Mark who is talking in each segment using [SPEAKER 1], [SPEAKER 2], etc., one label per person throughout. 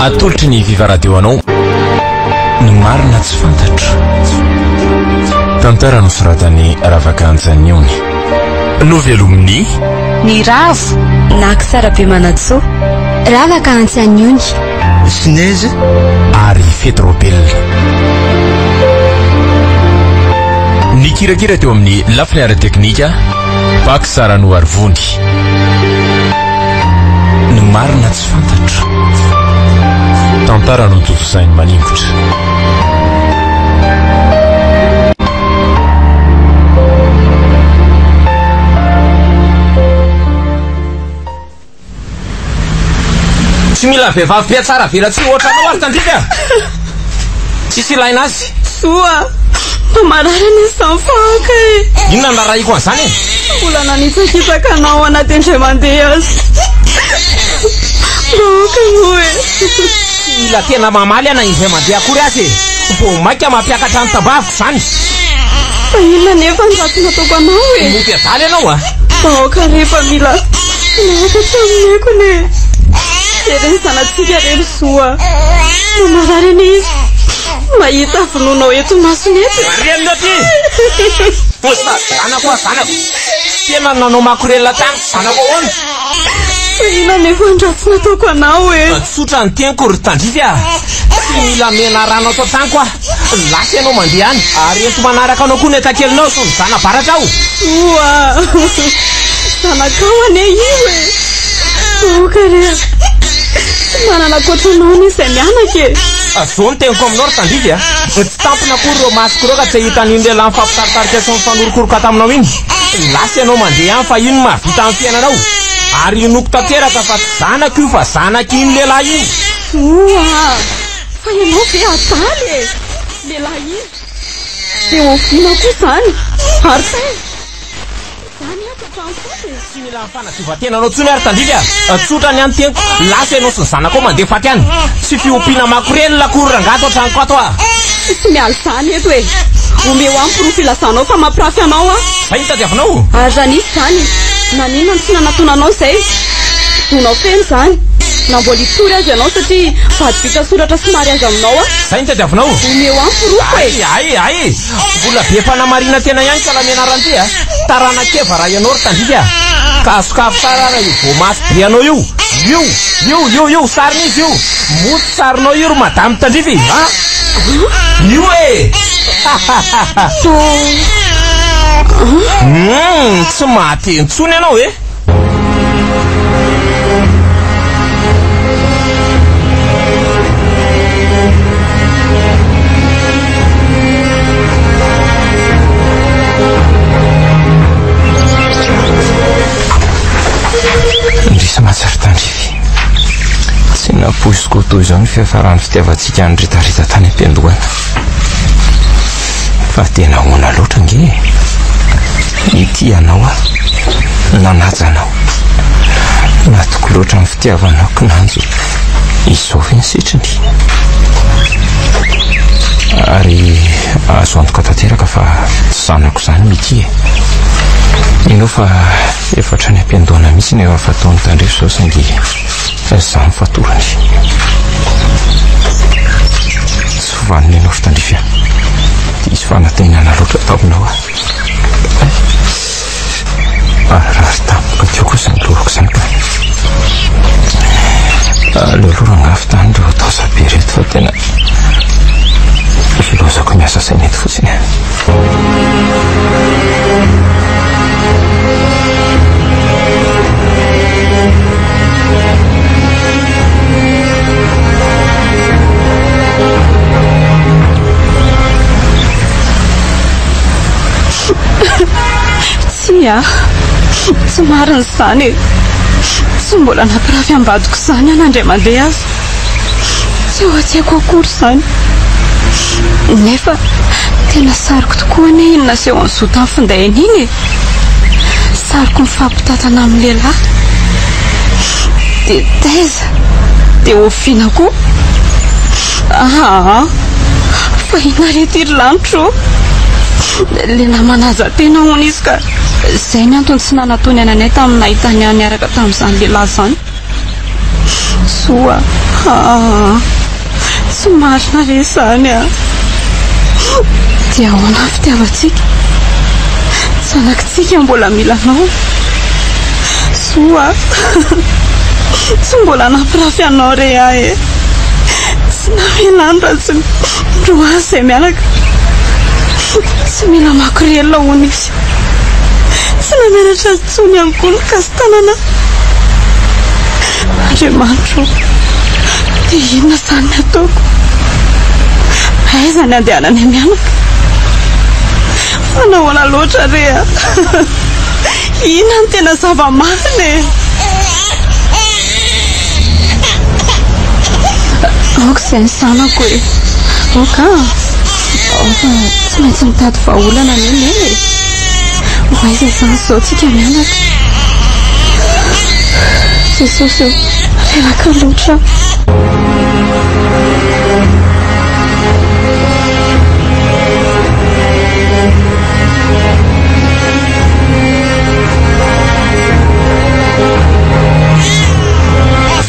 [SPEAKER 1] atolotry ny Viva Radio anao ny marina tsy fantatro tantara nosoratany Ravakanjanyiony novelomin'ny
[SPEAKER 2] ny ravo Nakisarabe Manatso Ravakanjanyiony
[SPEAKER 3] Sineze
[SPEAKER 1] ary Fetrobel ny kirakira teo amin'ny lafiny ara-teknika Pak Sarano Arvony ny marina tsy fantatro tantara no totosainy maningotra
[SPEAKER 4] tsy mila vehivavy be tsara vera tsy ohatranao ary tandrika tsisy ilaina azy
[SPEAKER 5] soa mararana samfaka
[SPEAKER 4] inona naraiko an'izany
[SPEAKER 5] mbola nanisakisaka anao anaty indray mandeha azy roka hoe
[SPEAKER 4] mila tena mamaly ana izay mandeha akory azy mbo maika mampiakatra ny tabaviko zany
[SPEAKER 5] fa inona nefa nratsy nataoko anao e
[SPEAKER 4] moty adaly ianao a
[SPEAKER 5] baoka rehefa mila nakatra amineko ne reny zanatsika reny soa mamararana izy mahita vononao eto masony eto
[SPEAKER 4] renina ty zanako a zanako tena nanao makorela tany zanako ahoana
[SPEAKER 5] ina nefa ndratsy nataoko anao e
[SPEAKER 4] tsotra ny teniko ry tandrika tsy mila mena rano atao taniko a lasy ianao mandeha any ary ento manaraka anao koa ny etakelinao so ny zana baratra aho
[SPEAKER 5] oa zanakao ane io e okare manana kotranao ny izay mianake
[SPEAKER 4] zao ny teniko aminao ry tandrika tsy tampina kory reo masiko reo ka tsy hitan'iny lehilahy mifampitaritarika sy mifanorokoroka taminao iny lasy ianao mandeha any fa iny mahavita amin'ny fiainanao ary inoko tanteraka fa tsy zanako io fa zanako iny lehilahy iny
[SPEAKER 5] oa fa ianao ve adaly e lehilahy iny de oviana koa zany ary zany akatranofoty
[SPEAKER 4] tsy mila mifanadiova-tenanao tsony ary tandrika tsotra ny any teniko lasa ianao sy ny zanako ao mandeha faty any tsy fiompiana makorelona akory rangato an-tranoko ato a
[SPEAKER 5] tsy miala zany eto e omeo ampy filazanao fa mampirafy anao a
[SPEAKER 4] zay nitadiavinao
[SPEAKER 5] aza nisy zany nanina ny tsy nanatonanao zay donao feny zany na mbola itory azy ianao satria vadibika soratra somary azy aminao a
[SPEAKER 4] zay nitadiavinao
[SPEAKER 5] omeo ampy roko e
[SPEAKER 4] ay mbola be fanamarina tena ihany ka lamenaranty a taranakeva raha ianao ry tandrika kasokafo sarara io vomaso be anao io sarinizy io moty sarinao io ry madamy tandrify a io e tsy mahatentsony ianao e
[SPEAKER 3] ndrisa matsary tandrify tsy napoiziko toy izao ny fiafarany fitiavantsika nyretareta tany am-piandohana fa tena hoana loatra nge ity anao a nanaja anao natoko loatra ny fitiavanao kinanjo izao ve ny sitriny ary azo antoka tanteraka fa zanako zany mity e ino fa efatra ny am-piandohana mihitsy ny eo afataony tandrefy zao sangy za mifatorany tsy fivaniny ianao ry tandrify a dia izy fanantenana loatra ataonao a arary tampoka teo koa zany loroko zany ka leolorangafy tany reo taozabe reto fa tena filozako miasa saina eto fotsiny
[SPEAKER 5] tsy a tsy mariny zany e tsy mbola nampirafy ambadiko zany ana indray mandeha azy tsy ho atsiko akory zany nefa tena sariko tokoa ane inona seho any zota ny findahiny iny e sariko mifampitatana amin'ny lehilahy de taiza de oviana koa fa ina rety ry lanitro le namanaza tena hony izy ka zay ny antony tsy nanatony ananay tamin'ny nahitany niaraka tamin'izany lehilahy zany soa Somarina re izany a. Dia ahoana fitiavantsika? Zanakitsika mbola milanao. Soa. Tsy mbola nampirafy anao re ahy e. Tsy namelany raha tsy roa izay miaraka. Tsy mila makorela hono izy. Tsy nameratra tsony amikoa ny kastanana. Andriamanitro, dia inona izany ny ataoko? Aiza ny andehanany mianaka? Fanahoana loatra re a. Inona ny tena zava-marina e? Aoka izay ny sanako e. Aoka tsy maintsy mitady vahaolana neny e. Aiza izany izao tsika mianaka? Jesosy eo, reraka loatra.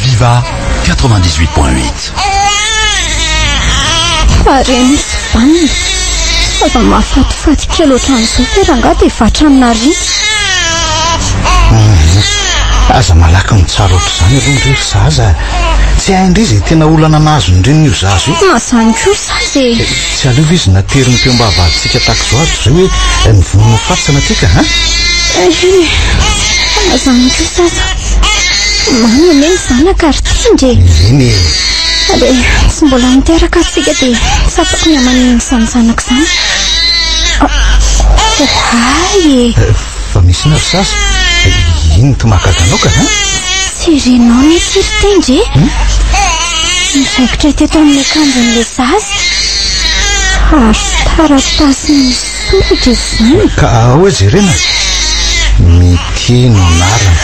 [SPEAKER 6] Viva 98.8.
[SPEAKER 2] Reny sy vanina. Fa mahafatifaty kely ohatran'izao feranga dia vatranina ry.
[SPEAKER 7] Aza malaky ny tsara ohatr'izany aloha ndry zaza. Tsy haindry izy tena olana nazo ndreny io zazo io.
[SPEAKER 2] Mazany kosa azy.
[SPEAKER 7] Tsy aleo izy nateriny teo mba havaditsika taky zao ato zao hoe mivono fatsana atika ha?
[SPEAKER 2] Mazany kosa aza. Mamy ane zanaka ary tindry.
[SPEAKER 7] Ireny
[SPEAKER 2] Dia tsy mbola niteraka atsika dia sapako ny aman'iny izany zanaka izany. Hay
[SPEAKER 7] fa misy na ry zaza. Ino to mahagaganao ka ha?
[SPEAKER 2] Tsy renao ny tiry tendry e. Miraikitra teto amin'ny akanjon'ilay zaza. Ary taratasy misoratra izany.
[SPEAKER 7] Ka ahoa jerena? Miteny anarana.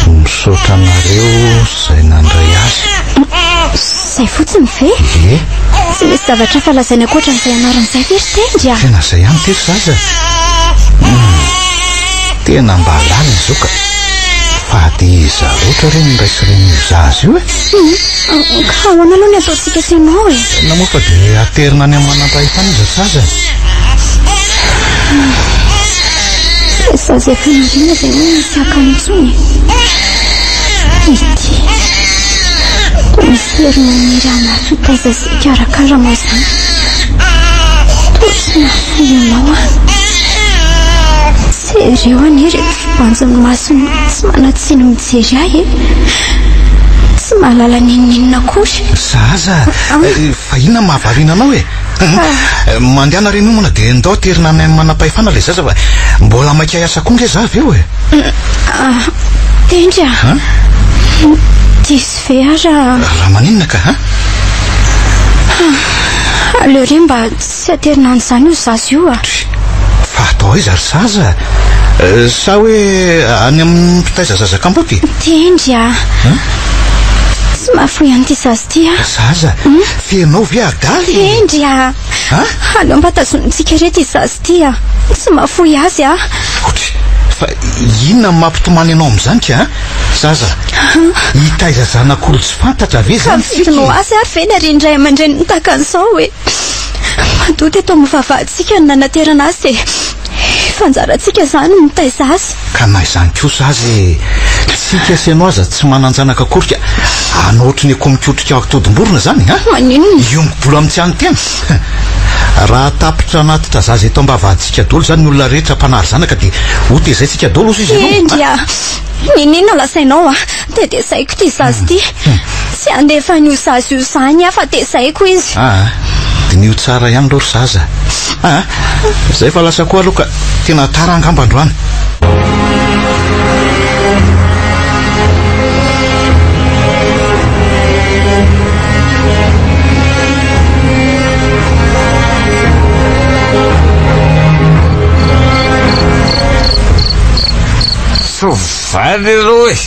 [SPEAKER 7] Misaotra anareo izay nandray azy.
[SPEAKER 2] Izay fotsiny ve? Tsy misy zavatra falazainy ankoatran'izay anaran'izay very tendry a.
[SPEAKER 7] Tena izay ihany tery zaza. Tena mba halala izao ka fady zarotra reny niraisy reny io zaza io e.
[SPEAKER 2] Ka ahoana aloha ny ataontsika tenao e.
[SPEAKER 7] Namoa fa dia aterina any amin'ny manam-pahefana izy zaza.
[SPEAKER 2] Zaza efa narina dia moa misy akantsony. Ity toa misy herina nirana fitaiza sy karakara moa izany. Toa tsy nafonanao a. Ireo any reto fibanjony masony tsy manatsiny mijery ahy e. Tsy mahalala ninninina kory.
[SPEAKER 7] Zaza, fa inona mahavariana anao e? Mandehana reny momana dia ndao terina any amin'ny manam-pahefana ilay zaza fa mbola maika hiasa koa nge za avy eo e.
[SPEAKER 2] Tendry a. Diso ve ara.
[SPEAKER 7] Raha maninona ka ha?
[SPEAKER 2] Aleo re mba tsy aterina an'izany io zaza io a.
[SPEAKER 7] Fa atao aiza ry zaza? Sa hoe any amin'ny mpitaiza zaza kamboty?
[SPEAKER 2] Tendry a. Tsy mahafoy an'ity zaza ty a.
[SPEAKER 7] Zaza, fenao ve adaly?
[SPEAKER 2] Tendry a. Aleo mba tazonitsika reto i zaza ty a. Tsy mahafoy azy a.
[SPEAKER 7] Fa inona mampitomany anao amin'izany ka? Zaza, hitaiza zanak'olo tsy fantatra ve zany?
[SPEAKER 2] Ka vidinao azy ary ve ny ary indray aman-dreny mitaka an'izao hoe madoa teto amin'ny vavahaditsika ny nanaterana azy dia fanjarantsika izany mitaiza azy.
[SPEAKER 7] Ka na izany kosa azy tsika sy ianao aza tsy mananjanaka akory ka anao ohatry ny akoho mikotrika akotodim-borona zany ha?
[SPEAKER 2] Maninona?
[SPEAKER 7] Iombobola amin'ny tiany tena. Raha tapitra anatitra zaza eto mba vahaditsika dolo zany ny olona rehetra mpanary zanaka dia hotezaitsika dolo ozy izy ianao.
[SPEAKER 2] Tendry a. Ninina lasainao a. Tezaiko ty zaza ty. Tsy andefa n'io zaza io izany a fa tezaiko izy.
[SPEAKER 7] Dia nio tsara ihany aloha ry zaza. Izay fa lasa koa aloha ka tena tara angamba androany.
[SPEAKER 8] Sovany aloha e.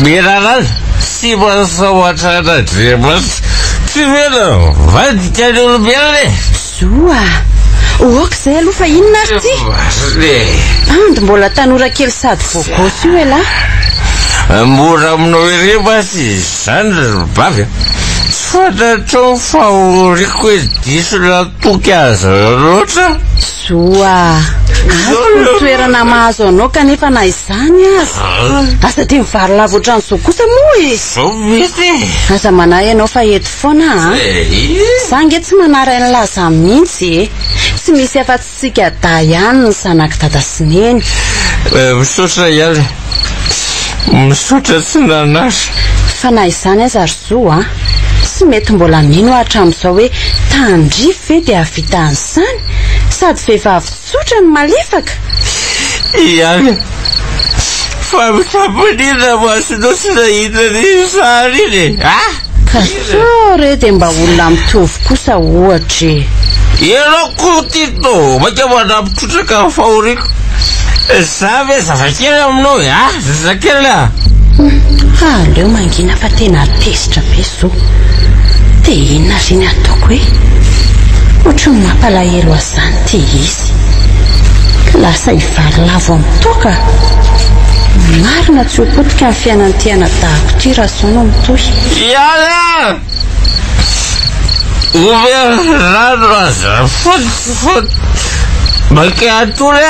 [SPEAKER 8] Miranana sy masaotra anadriamanitra. Tsy mena vadika ny olombelona e.
[SPEAKER 5] Zoa oaka izay aloha fa inona ary ty? Andy mbola tanora kely sady voakosy io e lahy.
[SPEAKER 8] mora aminao ire basy zany bavy fantatrao fahoriako hoe diso latoky azy loatra
[SPEAKER 9] zoa azo toerana mahazo anao kanefa na izany azy asa dia mivary lava ohatran'izao kosa moa
[SPEAKER 8] zao mety
[SPEAKER 9] aza manahy ianao fa eto foana zange tsy manara ny laza mihitsy tsy misy afa-tsika da ihany ny zanaky dada sy neny
[SPEAKER 8] misaotra ihany misaotra tsy nanasa
[SPEAKER 9] fa na izany aza ry zoa tsy mety mbola mino hatramin'izao hoe tandrify ve dia havita an'izany sady vehivavy tsotra ny malefaka
[SPEAKER 8] ihany fa mitaponina masonao sy nahita ny sary iny
[SPEAKER 9] ka so re dia mba olona mitovy kosa ohatra
[SPEAKER 8] ianao koa tito maka manampitrotraka fahoriako za ve zavakely aminao zazakely
[SPEAKER 9] aleo mangina fa tena tesitra be zo dia inona zany ataoko hoe ohatrany mampalahelo azany ty izy lasa hivary lavo amitoka marina tsy hopotika ny fiainantiana dahako ty raha zao no mitohy
[SPEAKER 8] iana ove rano aza foty maka atory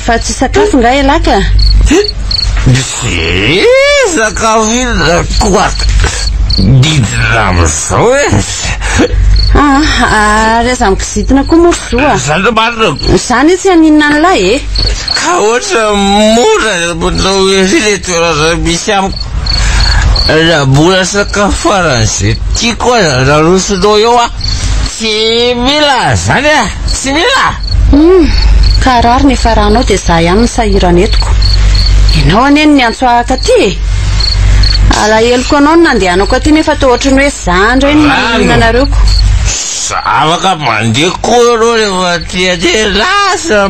[SPEAKER 9] fa tsy sakafo nga elaka
[SPEAKER 8] sakafo ina koata didina amizao
[SPEAKER 9] ary aza mikizitina koa moa zoa
[SPEAKER 8] zany marina
[SPEAKER 9] zany tsy haninona an'ilay
[SPEAKER 8] ka ohatra mora manao le toerana misy amiko raha mbola sakafo faran'izay tiako aza narosonao eo tsy mila zany tsy mila
[SPEAKER 9] ka rary ny faranao dia za ihany ny sahirana etiko ianao aneny ny antso ahaka ty alaheloko anao no nandehanako aty nefa to ohatrany hoe zandra eny nananareoko
[SPEAKER 8] afaka mandeha koa anao rehefa tiade lasa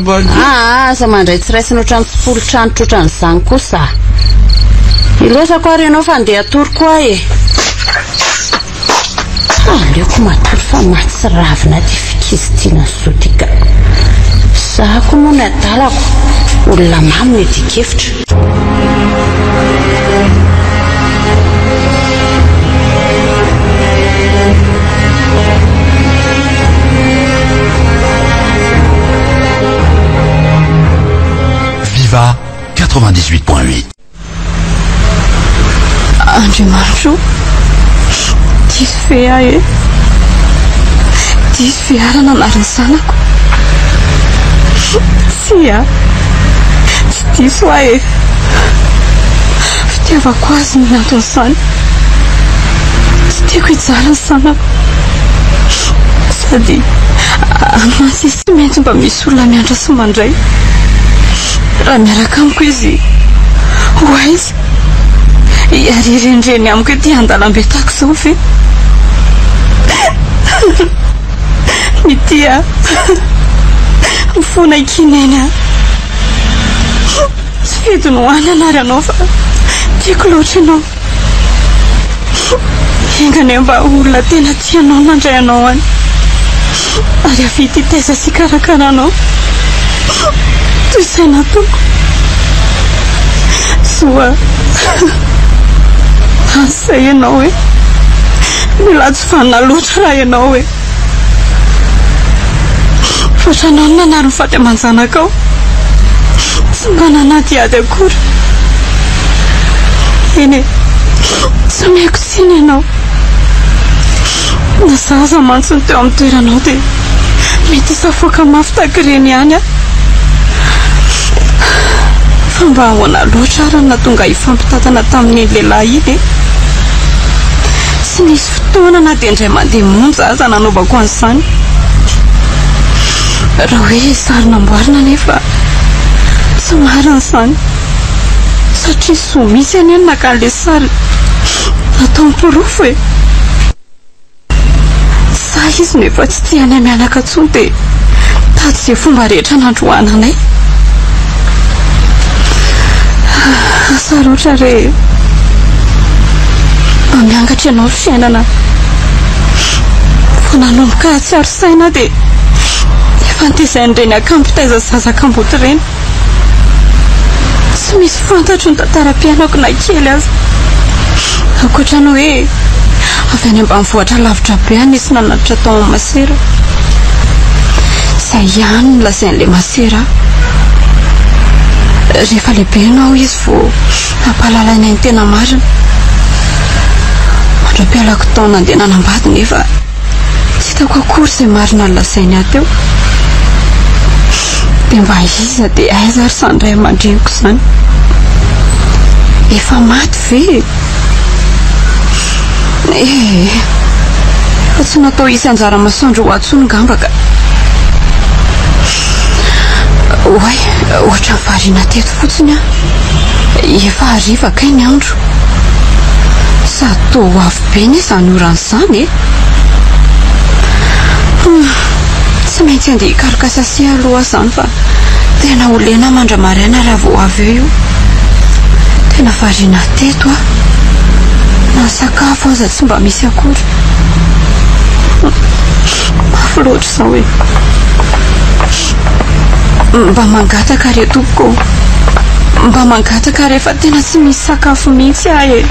[SPEAKER 9] aza mandray tsy raisina ohatrany tsipolo-tranotra ohatran'izany kosa ilosako ary ianao fa andeha atory koa aleoko matory fa matsy ravina ty fikizitiana zotika za koa moa ny adalako olona maminy dikevitra
[SPEAKER 6] Viva 98.8.
[SPEAKER 5] Andriamanitro diso ve ahy diso ve arana anariny zanako tsy tsy diso ahy fitiavako azy ny anton'izany tsy tiako hijara ny zanako sady amatsy izy tsy maintsy mba misy olona miandra sy mandray raha miaraka amiko izy ho aiza ary renireny amiko ety andalambe tahako izao ve mitya mifona ikineny tsy fety no hoany anary anao fa tiako loatra ianao engany mba olona tena tianao nandray anao any ary avita itaiza sy karakaranao toy izay nataoko soa azay ianao hoe mila tsy fanina loatra raha ianao hoe fatranao ny nanary ny faty aman-janaka ao tsy mba nanaty ady akory eny tsy mihaiko tsiny ianao na zaza mantsy ny teo amin'ny toeranao dia mety isafoaka mafy takireny ihany fa mba ahoana loatra ary natonga hifampitatana tamin'ny lehilahy iny tsy nisy fotoana na dia indray mandeha monja aza nanaovako an'izany raha hoe sary namboarina nefa tsy marina izany satria so misy any eny naka an'ilay sary natao mipirofo e za izy nefa tsy tiany mianaka tsony dia tady izay fomba rehetra nandroananay asa roatra re mba miangatra ianao fiainana vo nanomboka tsy aro saina dia efa ntezain'ireny akampitaiza zazakamboty ireny tsy misy fantatro ny tantaram-piainako na kely azy. Ankoatrany hoe avy any ambanivohitra lavitra be any isy nanatitra tao Masera. Izay ihany no lazain'ilay Masera. Rehefa lehibe ianao izy vao nampahalala ny tena marina. Mandra-pialako tao nandeha nanambady nefa tsy hitako akory izay marina ny lazainy ato eo. Dia mba iza dia aiza ary sandray aman-dreniko izany. Efa maty ve? Fa tsy natao isy anjara masoandro ho atsony gambaka. Oay, ohatra ny variana teto fotsiny efa hariva kay ny andro. Sady toa avy be ny izany oran'izany tsy maintsy andeha hikaroka sasy aloha izany fa tena ho lena mandra-maraina raha vao avy eo io. Tena variana teto na sakafo aza tsy mba misy akory. Mafy loatra izao hoe mba mangataka re tompoko. Mba mangataka rehefa tena tsy misy sakafo mihitsy ahy.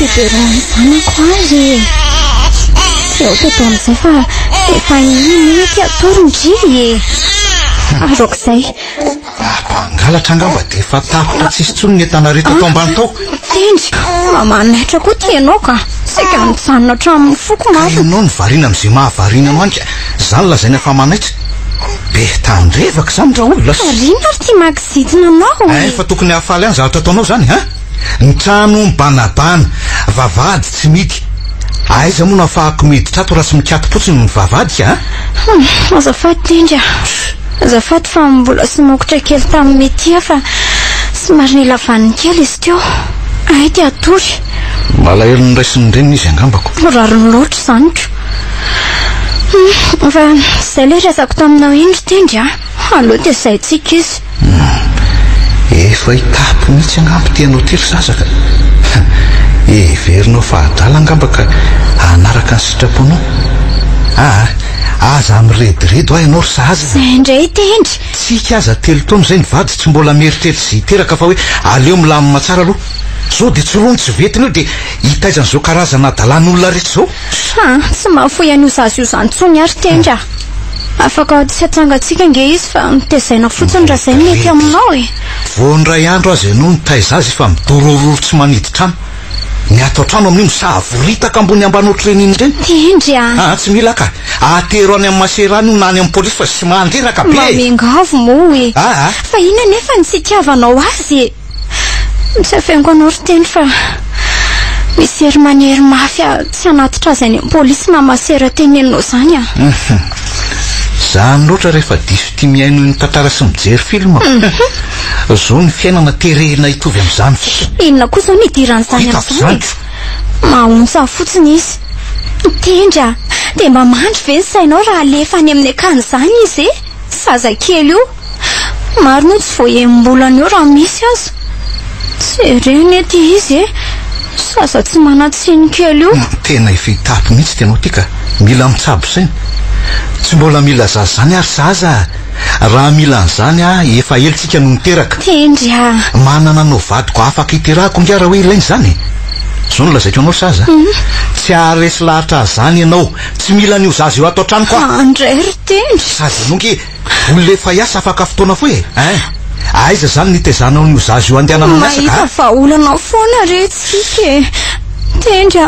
[SPEAKER 2] Beberoany zanako azy. Tsy ao teto amin'izay fa efa iny ty atorondry. Aroko izay.
[SPEAKER 7] Mpangalatra angamba dia efa tapitra tsisy tsony ny entana rehetra tao ambany tao.
[SPEAKER 2] Tendry, mamanaitra koa ty ianao ka. Saika nijanona hatramin'ny foko mato.
[SPEAKER 7] Ianao ny variana amin'izay mahavariana anao anka. Izany lazaina fa manaitra. Be tandrevaka izany raha olona.
[SPEAKER 2] Rina ary ty makizitina anao.
[SPEAKER 7] Fa tokony hahafaly any zavatra ataonao izany, ha? Ny trano mibanabana, vavady tsy midy. Aiza moa nahafahako miditra ato raha tsy mikato fotsiny ny vavady, ha?
[SPEAKER 2] Azafady Tendry. Azafady fa mbola sy mokotra kely tamin'ny mety fa somary nilavan'ny kely izy teo. Ay ty atory.
[SPEAKER 7] Malahelo ny raisiny reny izy angambako.
[SPEAKER 2] Rariny loatra izany tro. Fa izay le resako taminao indro Tendry, aloha dia izay tsika izy.
[SPEAKER 7] Efa hitapo mihitsy angambo tianao telo sasaka. Everinao fa adala angambaka hanaraka ny sitraponao. Aza amiredyredo ahy ianao ry sahaza.
[SPEAKER 2] Izay indray Tendry.
[SPEAKER 7] Tsika aza telo taona izay nivady tsy mbola mieritreritry izay teraka fa hoe aleo milamina tsara aloha. Sao dia tsy rony tsy vetiny io dia hitaizan'izao karazana dalan'olona rehetra izao.
[SPEAKER 2] Tsy mahafoy an'io zazy io izany tsony ary Tendry. Afaka tsy hatsangatsika nge izy fa mitezaina fotsiny raha izay mety aminao e.
[SPEAKER 7] Vao ndray andro azy ianao nitaiza azy fa midorororo tsy manidy trano. Ny ato trano amin'io misavoritaka ambony ambany ohatr'ireny iny ireny.
[SPEAKER 2] Tendry
[SPEAKER 7] tsy mila ka. Atero any amin'ny maserany io na any amin'ny polisy fa tsy manderaka be.
[SPEAKER 2] Mamengavo moa e. Fa ina nefa ny tsy tiavanao azy. Misafiango anao ry Tendry fa misy hery maniry mafy tsy hanatitra azy any amin'ny polisy na masera teneninao izany
[SPEAKER 7] Zany loatra rehefa diso tia miaino ny tantara sy mijery film. Zao ny fiainana terehina hitovy amin'izany.
[SPEAKER 2] Inona koa zao nidiran'izany amin'izany? Mahonsa fotsiny izy. Tendry dia mba mandry ve ny sainao raha alefa any amin'ny akan'izany izy zazakely io. Maro no tsy voahem-bolana eo raha misy aza. Tsy reny ety izy Sasa tsy manatsiny kely io.
[SPEAKER 7] Tena efa hitapo mihitsy tena tika. Mila mitsabo saina. Tsy mbola mila zaza zany ary zaza. Raha mila an'izany efa elitsika no niteraka.
[SPEAKER 2] Tendry
[SPEAKER 7] manana no vadiko afaka hiterahako ngia raha hoe ilainy zany. Zao no lazaiko anao saza. Tsy aresy lahatra zany ianao. Tsy mila an'io zaza io ato an-trano koa.
[SPEAKER 2] Andray ry Tendry.
[SPEAKER 7] Sazy nonge olona efa hiasa afaka fotoana foe. Aiza zany nitezanao n'io zaza io andehananao miasa.
[SPEAKER 2] Mahita fa olanao foana retsika Tendry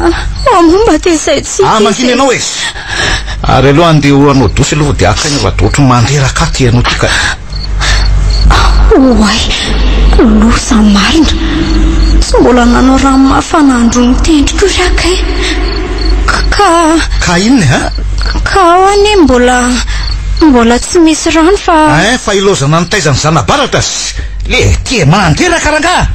[SPEAKER 2] momba tezaitsika.
[SPEAKER 7] Mangina ianao e. Ary aloha andeha oranao dosy aloha dia akainy fa ohatry manderaka aty ianao tika.
[SPEAKER 2] Oay, losa marina. Tsy mbola nanao rano mafana androny Tendry koa rakay.
[SPEAKER 7] Ka inona
[SPEAKER 2] Ka hoany mbola tsy misy rano fa
[SPEAKER 7] fa ilozana ny taizany zanabaratra le tia manderaka ranga.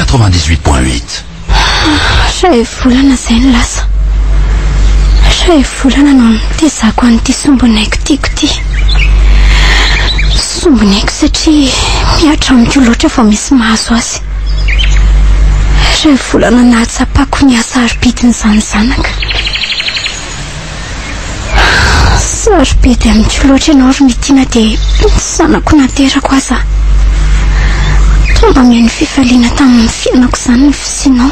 [SPEAKER 6] 98.8.
[SPEAKER 2] Ray volana zay ny lasa. Ray volana no nitezako an'ity sombinaiko tiako ty. Sombinaiko satria miatra amiko loatra fa misy mahazo azy. Ray volana nahatsapako ny asa arbidiny izany zanaka. Sarobidy amiko loatra ianao ry mitiana dia zanako naterako aza. Tonga mihaino fifaliana tamin'ny fiainako izany ny fisianao.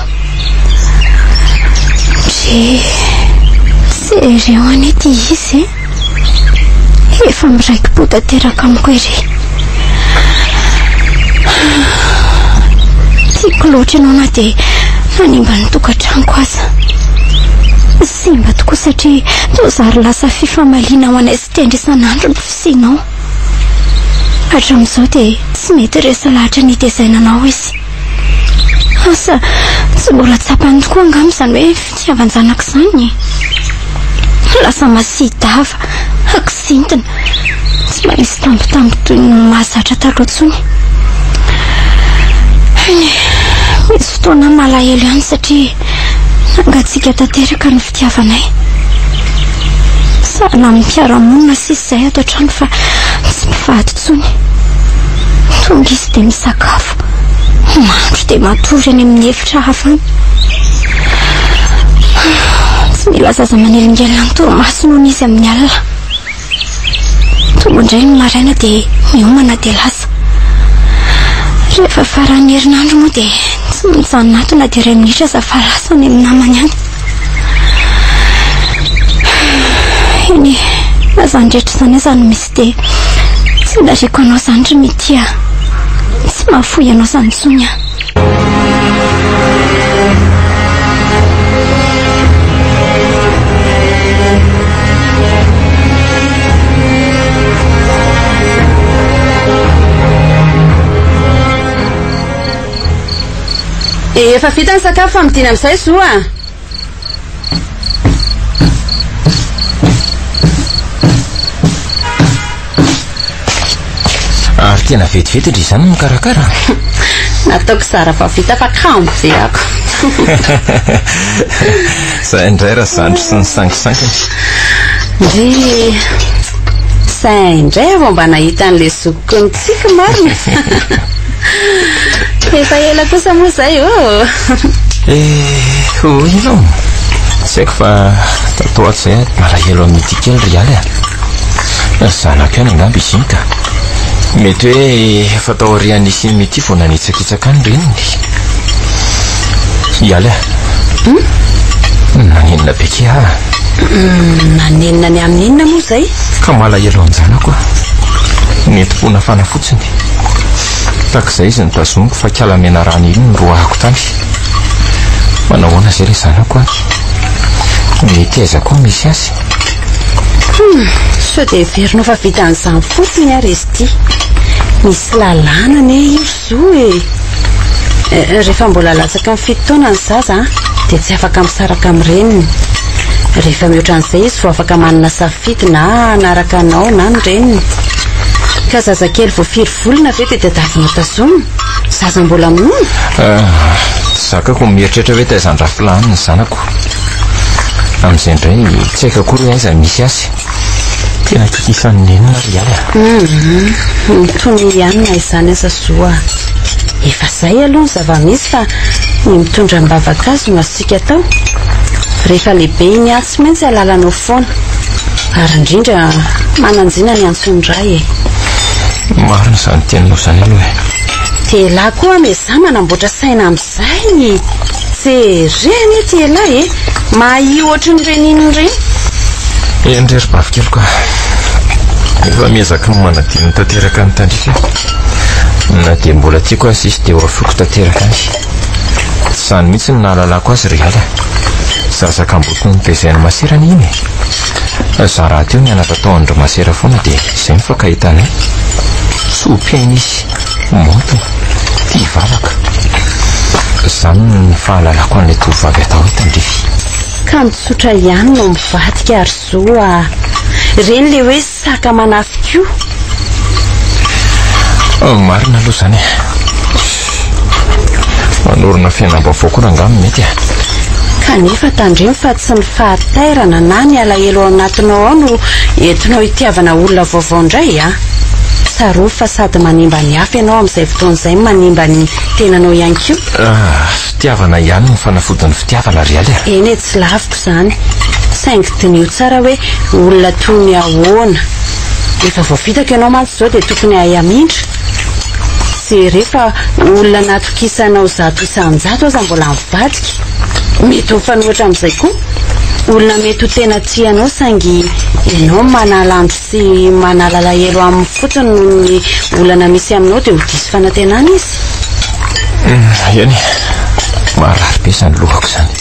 [SPEAKER 2] Jereo ane ty izy efa miraiki-po tanteraka amiko ery. Tiako loatra ianao na dia nanimba ny tokantranoko aza. Simba tokoa satria tozary lasa fifamaliana ho anay sy tendry isan'andro ny fisianao. Hatramin'izao dia tsy mety resa lahatra nitezainanao izy. Asa tsy mbola tsapany tokoa angamba izany hoe fitiavan-janaka izany. Lasa masidava, akisintina, tsy manisy tambitamby toy ny mahazatra taloha intsony. Misy fotoana malahelo ihany satria nangatsika tanteraka ny fitiavanay. Sahala amin'ny mpiara-monina sisa izay ato an-trano fa tsy mpivady intsony. Tonga izy dia misakafo, mandro dia matory any amin'ny efitra hafa any. Tsy mila zaza manelingelina ny torimaso noho izy amin'ny alina. Tonga indray ny maraina dia miomana dia lasa. Rehefa faran'ny herinandro moa dia tsy mijanona ato na dia 2 minitra aza fa lasa any amin'ny namany any. Eny nazany rehetra izany azany misy dia tsy lareko anao izany ry mitia. Tsy mahafoy anao izany intsony aho.
[SPEAKER 9] Efa vita ny sakafo famidina amin'izay zoa.
[SPEAKER 3] Ary tena vetivety ry izany mikarakara.
[SPEAKER 9] Nataoko tsara fa vita fa kambo be ako.
[SPEAKER 3] Zay indray raha zandry sy ny sangisankiny.
[SPEAKER 9] Ndry zay indray avao mba nahita an'ilay zokiko ny tsika marina. Efa ela kosa moa zay
[SPEAKER 3] hoy ianao. Tsy haiko fa tatoa ato izay malahelo amin'ity kely ry aly a. Zanako ihany angamba izy iny ka. Mety hoe efa tao aorian'ny isin'ny ity vao nanitsakitsaka ny reniny. Ialy a. Nanenina beke a.
[SPEAKER 9] Nanenina ny amin'inona moa zay?
[SPEAKER 3] Ka malahelo an-janako a. Nentipona fana fotsiny. Takizay izy nitazomiko fa kialamena rano iny niroahako tany. Manahoana izay ry zanako a. Mety aiza koa misy azy.
[SPEAKER 9] Sao dia heverinao fa vita an'izany fotsiny ary izy ity. Misy lalàna ane io zo e. Rehefa mbola latsaka amin'ny 7 taona ny zaza dia tsy afaka misaraka amin'ny reniny. Rehefa mihoatra an'izay izy vao afaka manana safidy na anaraka anao na ny reniny. Ka zazakely vao 4 volana ve dia tadiavinao tazomina. Zaza mbola monina.
[SPEAKER 3] Zakako mieritreritra hoe taizandra filany ny zanako. Amin'izay indray tsy haiko akory hoe aiza misy azy. Tena kikisan'ny nenina ry aly a.
[SPEAKER 9] Mitony ihany na izany aza zoa. Efa zay aloha ny zava-misy fa ny mitondra ny bavakazy no asika atao. Rehefa lehibe iny aho tsy maintsy alalanao foana. Ary indrindra mananjina ny antsondray e.
[SPEAKER 3] Marina izany teninao izany aloha e.
[SPEAKER 9] Tela koa meza manamboatra saina amin'izay. Jereny tela e. Mahi ohatry ny reniny reny.
[SPEAKER 3] Endrery bavikely koa. Efa miezaka ny manadino tanteraka ny tandrika. Na dia mbola tiako azy izy dia hoafiko tanteraka any. Izany mihitsy ny nahalalako azy ry aly. Zazaka ambotony ny tezainy maserana iny e. Za raha teo nianatra tao andro masera foana dia izay mifankahitana. Sopiaina izy, montona, tia vavaka. Izany ny fahalalako an'ilay tovovavy atao hoe Tandrify.
[SPEAKER 9] Ka mitsotra ihany no mivadika ary zoa. Reny le hoe saka manafika io.
[SPEAKER 3] Marina aloha izany. manorona fiainam-baovao koa angamy mety
[SPEAKER 9] kanefa tandremo fa tsy ny fahatairana na ny alahelo ao anatinao ao no entinao itiavana olona vaovao indray sarova fa sady manimba ny hafa ianao amin'izay fotoan'izay manimba ny tenanao ihany koa
[SPEAKER 3] fitiavana ihany ny fanafodin'ny fitiavana rialy
[SPEAKER 9] eny tsy laviko izany saingy dinio tsara hoe olona toy ny ahoana efa voavitako ianao mantsy izao dia tokony ahiamindra sy rehefa olona natokisanao zato isan-jato aza mbola mivadika mety ho fanohatra amin'izay koa olona mety ho tena tianao saingy ianao manalandro sy manalalahelo amin'ny fotsiny noho ny olana misy aminao dia ho diso fanantenana izy
[SPEAKER 3] eny marary be izany lohako izany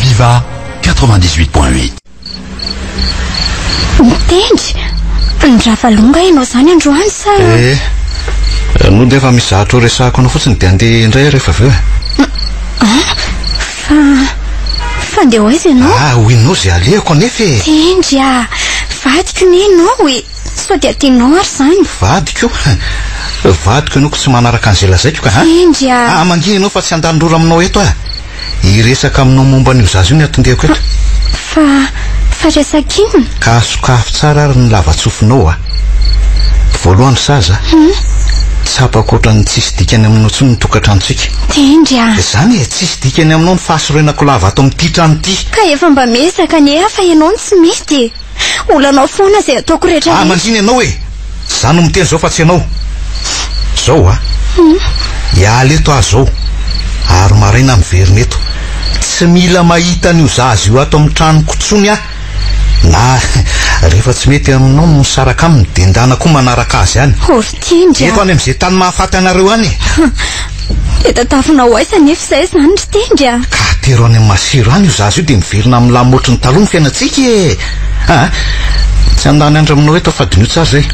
[SPEAKER 6] Viva 98.8.
[SPEAKER 2] Mitendry ndravalonga ianao izany androany sa
[SPEAKER 7] no dia efa misy zahatra resahako anao fotsiny dia andeha indray rehefa aveo
[SPEAKER 2] fa andeha ho aiza ianao
[SPEAKER 7] hoinao izay alehako anefa
[SPEAKER 2] tendry vadiko ny ianao sao dia tianao ary izany
[SPEAKER 7] vadiko ianao ko tsy manaraka an'izay lazaiko ka
[SPEAKER 2] tendry
[SPEAKER 7] mangina ianao fa tsy andandrora aminao eto iresaka aminao momba an'io zaza io ny atondehako eto
[SPEAKER 2] fa resaka inona
[SPEAKER 7] ka sokafo tsara ary ny lavatsofinao voalohany zaza tsapako ohatrany tsisy dikany aminao tsy nitokantranotsika
[SPEAKER 2] tendry
[SPEAKER 7] izany tsisy dikany aminao ny fahasorenako lava ato amin'ity trano ity
[SPEAKER 2] ka efa mba mesaka nefa ianao ny tsy mety olanao foana izay ataoko rehetra
[SPEAKER 7] mangina ianao zany no miteny zao fa tsy ianao zao hialy eto zao ary maraina miverina eto tsy mila mahita an'io zaza io ato amin'ny tranoko tsony na rehefa tsy mety aminao misaraka aminy dia ndana koa manaraka azy any
[SPEAKER 2] tendry
[SPEAKER 7] eto any amin'izay tany mahafaty anareo any
[SPEAKER 2] dia tatafinao aiza nefa izay izany ry tendry
[SPEAKER 7] ka tero any amin'ny masiro any io zaza io dia miverina amin'ny lamotry ny taloha ny fiainantsika tsy andany andro aminao eto afadinio tsara zay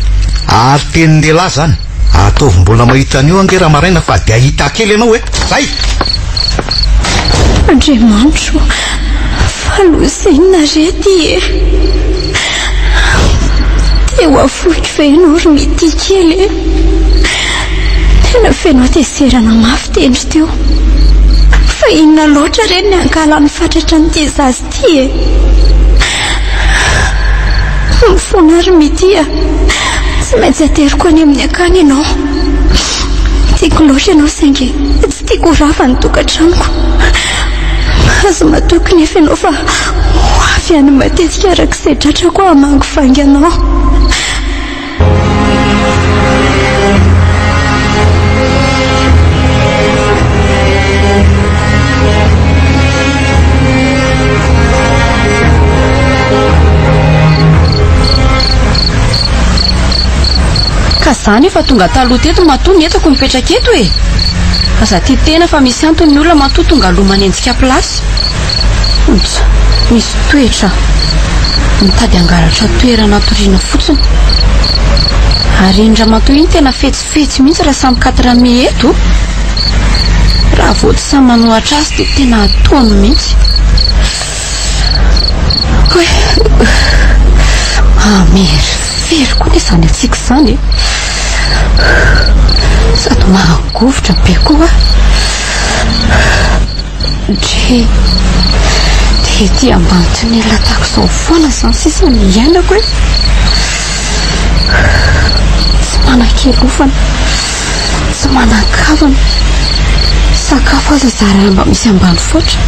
[SPEAKER 7] ary tenin-dehilahy zany ataovy mbola mahita an'io angera maraina fa dia ahita kely ianao zay
[SPEAKER 2] Andriamanitro faloha izay narety teo avohiko fa ianao ry mety kely tena fenao teserana mafy tendry teo fa inona loatra reny ny ankalany fatratra n'ity zazy ity mifona ry mety tsy maintsy ateriko any amin'ny akany ianao tiako loatra ianao saingy tsy tiako rafa ny tokantranoko azo matoky nefa ianao fa hoavy any matetika arak'izay dratrako hamango vangy anao
[SPEAKER 5] ka zany efa tonga taloha teto matoa ny etako mipetraka eto aza ty tena fa misy antony ny olona matoa tonga aloha manenjika plasy misy toetra mitady angaratra toerana toriana fotsiny ary indra matoa iny tena fetsifetsy mihitsy raha samy 4 mai eto raha vao tsy samy manohatra azy dia tena ataony mihitsy mery koa ny zany atsika izany sady mahagovotra be koa dia ety ambanty ny latako izao foana izany sisa ny iainako tsy manan-kelofana tsy manan-kavana sakafo aza zara mba misy ambany foatra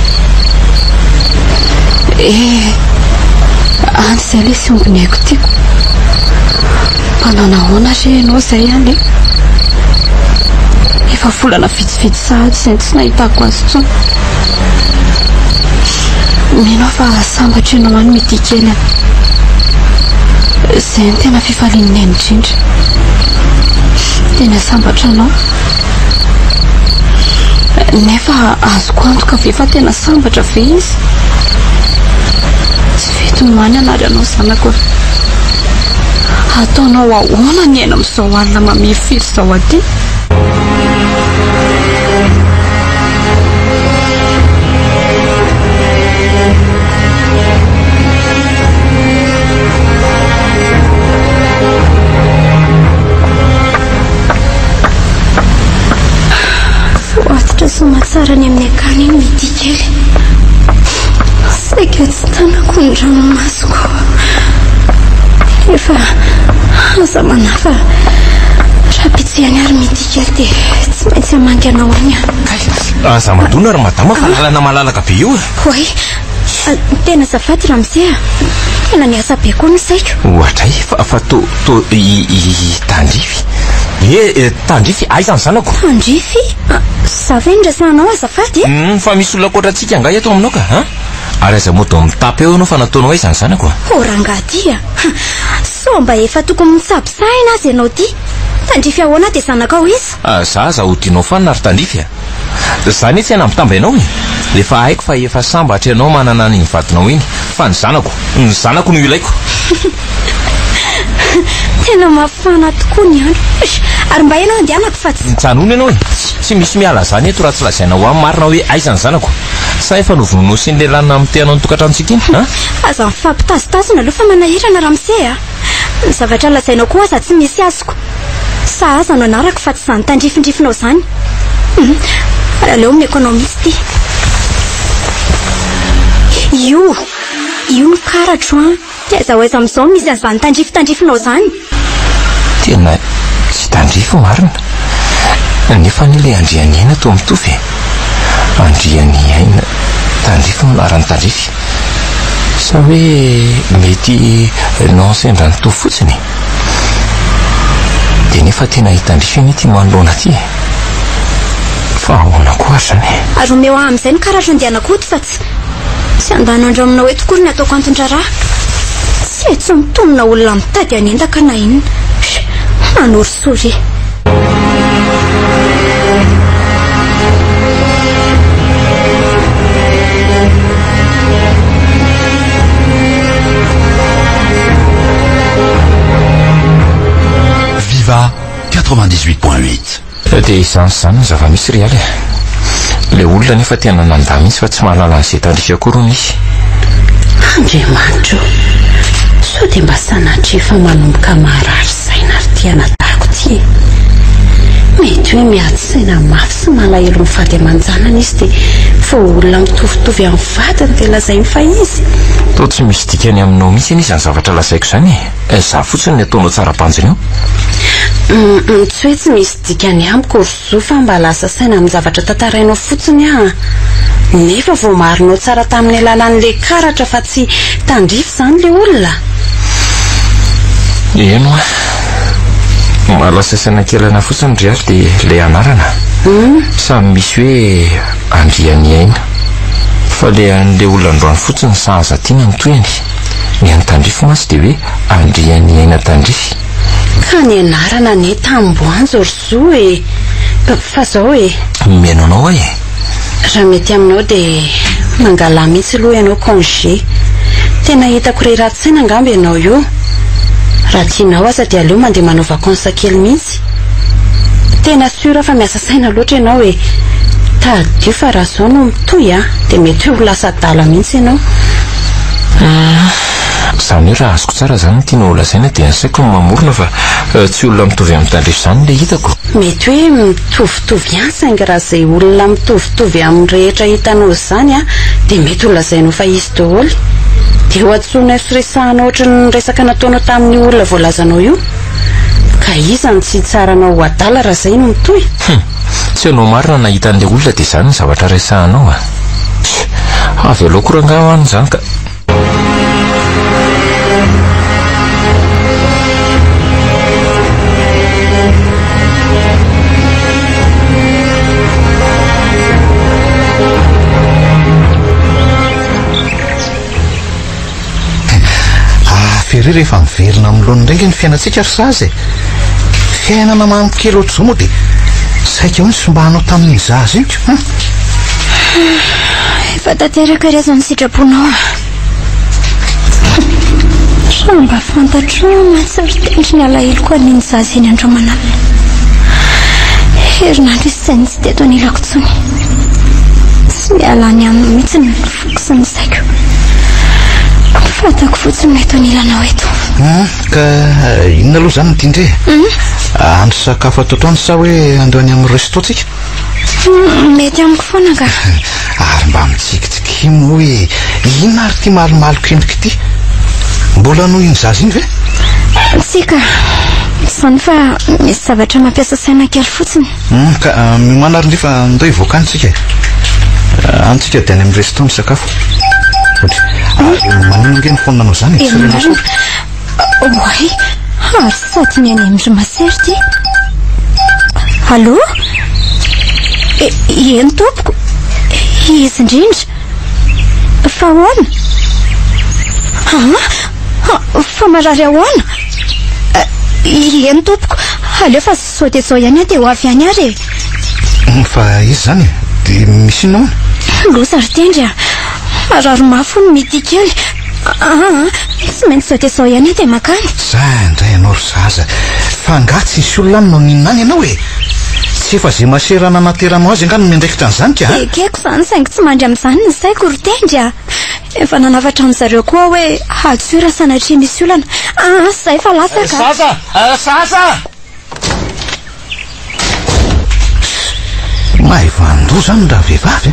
[SPEAKER 5] any izay le sy ombony haiko tiako manana ahoana re ianao izay any efa volana vitsivitsy sahady izay tsy nahitako azy tsony minao fa sambatra ianao any mety kely izay ny tena fifalian'ny indrindra tena sambatra anao nefa azoko antoka ve fa tena sambatra ve izy tsy vety noany anary anao zanako ataonao ahoana ny aina amin'izao alina mamifily izao aty
[SPEAKER 2] hatrany amin'ny akany iny mety kely. Saika tsy tanako ny ranomasoko. Efa aza manafa raha pitsihany ary mety kely dia tsy maintsy hamangy anao any.
[SPEAKER 3] Aza madona ary madama fa lalana malalaka be io.
[SPEAKER 2] Hoy, tena zafady Ramsea. Tena niasa be koa ny saiko.
[SPEAKER 3] Ohatray fa to tandrify. Tandrify aiza ny zanako?
[SPEAKER 2] Tandrify? Za ve ndrasanao azafady?
[SPEAKER 3] Fa misy olona koatratsika nga eto aminao ka, ha? Ary aza moto mitapy eo anao fa nataonao aiza ny zanako?
[SPEAKER 2] Rangadia. So mba efa tokony mitsapisaina azy ianao ty. Tandrify ahoana dia zanakao izy?
[SPEAKER 3] Za ho tianao fanina ary tandrify. Zany tsy hanambitamby ianao e. Rehefa haiko fa efa sambatra ianao manana ny vadinao iny. Fa ny zanako no ilaiko.
[SPEAKER 2] Tena mafana tokoa ny andro. Ary mba ianao andehanako fa tsy
[SPEAKER 3] tsanono ianao e. Tsy misy miala zany eto raha tsy lazainao amin'ny marina hoe aiza ny zanako. Sa efa novonono sy ny lehilanina amin'ny teanao ny tokantranotsika iny, ha?
[SPEAKER 2] Aza mifampitasitazina aloha fa manahirana Ramsea. Ny zavatra lazainao koa aza tsy misy azoko. Sa aza no anarako fa tsy zany tandrifindrifinao zany. Aleo amin'ny ekonomisty ty. Io no karatro an. Teza hoeza amin'izao misy an'izany tandrifitandrifinao zany.
[SPEAKER 3] Tena tsy tandrify marina. Nefa nile andriany aina to mitovy. Andriany aina tandrify marana tandrify. Sa hoe mety non sendra nitovy fotsiny. Dia nefa tena hitandrify mety manoloana ty. Fa ahoana koa zany.
[SPEAKER 2] Ary omeo amin'izay ny karatro andehanako oto fa tsy andano andro aminao hoe tokory ny ataoko anton-draharaha. Tsy mitomina olona mitady anendaka na inona. Manorosory.
[SPEAKER 6] Viva 98.8.
[SPEAKER 3] Dia izany zava-misy rialy. Le olona nefa tena nandà mihitsy fa tsy mahalala an'izay tandrify akory izy.
[SPEAKER 9] Andriamanitro, sao dia mba sanatria fa manomboka marary saina ary tiana tahako ty. Mety hoe miady saina mafy sy malahelo mifady aman-janany izy dia fa olona mitovitovy amin'ny vadiny dia lazainy fa izy.
[SPEAKER 3] To tsy misy dikany aminao mihitsy izy ny zavatra lazaiko zany. Za fotsiny ny ataonao tsara panjiny io.
[SPEAKER 9] Tsy hoe tsy misy dikany amiko rozo fa mba lasa saina amin'ny zavatra tantarainao fotsiny nefa vao marinao tsara tamin'ny alalan'le karatra fa tsy tandrify zany le olona.
[SPEAKER 3] Eno malasa saina kelana fotsiny rialy dia le anarana. Samy misy hoe andriany aina. Fa le olona androany fotsiny sahaza tiana ny toyany. Ny any tandrify masy dia hoe andriany aina tandrify.
[SPEAKER 9] Ka ny anarana ny tamboanjo rozo fa zao
[SPEAKER 3] meno anao e.
[SPEAKER 9] Raha mety aminao dia mangala mihitsy aloha ianao congé. Tena hitako reraty-saina angamba ianao io. Raha tianao aza dia aleo mandeha manao vakansa kely mihitsy. Tena sura fa miasa saina loatra ianao tadio fa raha zao no mitoy dia mety hoe ho lasa adala mihitsy ianao.
[SPEAKER 3] Zany hoe raha azoko tsara zany tiana ho lazaina dia ansaiko ny mamorona fa tsy olona mitovy amin'ny tandrify zany le hitako.
[SPEAKER 9] Mety hoe mitovitovy ihany saingy raha izay olona mitovitovy amin'ny rehetra hitanao zany dia mety ho lazainao fa izy daholo. Dia ho atsoina firesahanao ohatran'ny resaka nataonao tamin'ny olona voalazanao io. Ka izany tsy tsaranao ho adala raha izay no mitohy.
[SPEAKER 3] Tsy anao marina nahita an'ilay olona dia zany ny zavatra resahanao avy aloha koranga hoany zany ka.
[SPEAKER 7] Fery rehefa miverina amin'ilony ndraiky ny fiainantsika ry zaza fiainana mamokely ohatr'izao moa dia saika hoe ny sombahanao tamin'ny zaza io.
[SPEAKER 2] Efa tanteraka rezany sitraponao sa mba fantatro mahatsiritendry ny alahelo an'iny zaza eny andro manalina. Herinandro izy tsy dia atao nilako tsony. Tsy mialany aminy mihitsy ny fokosi ny saiko. Fatako fotsiny mety nilanao eto.
[SPEAKER 7] Ka inona aloha zany ny tindre? Andro sakafo atotrano sa hoe andeho any amin'ny resto tsika?
[SPEAKER 2] mety amiko foana ka
[SPEAKER 7] ary mba mitsikitsiky iny hoe ina ary ty malomaloko endrika ity mbola noho iny zazy iny ve
[SPEAKER 2] tsika zany fa misy zavatra mampiasa saina kely fotsiny
[SPEAKER 7] ka manary ndefa ndo hivoaka anytsika antsika dia any amin'ny resto misakafo manino nge ny fonanao zany
[SPEAKER 2] oay ary sady ny any amindry masery ty allo eny tompoko izy indrindra fa ahoana fa marary ahoana eny tompoko aleo fa sao dia zao ihany dia ho avy any ary
[SPEAKER 7] fa izy zany dia misy inaona
[SPEAKER 2] loza ry tendry marary mafo ny mity kely tsy maintsy zao dia zao ihany dia makany
[SPEAKER 7] za indray ianao ry zaza fa nga tsy isy olona any no ninany ianao e tsy efa zay maserana nateranao azy angano miandraikitra an'izany ka
[SPEAKER 2] ekeko zany saingy tsy mandry amin'izany ny saiko ry tendry efa nanavatra amin'izareo koa hoe hatsoira sanatria misy olana zay fa lasa ka
[SPEAKER 8] Zaza
[SPEAKER 7] mahay vandoa zany raha vehivavy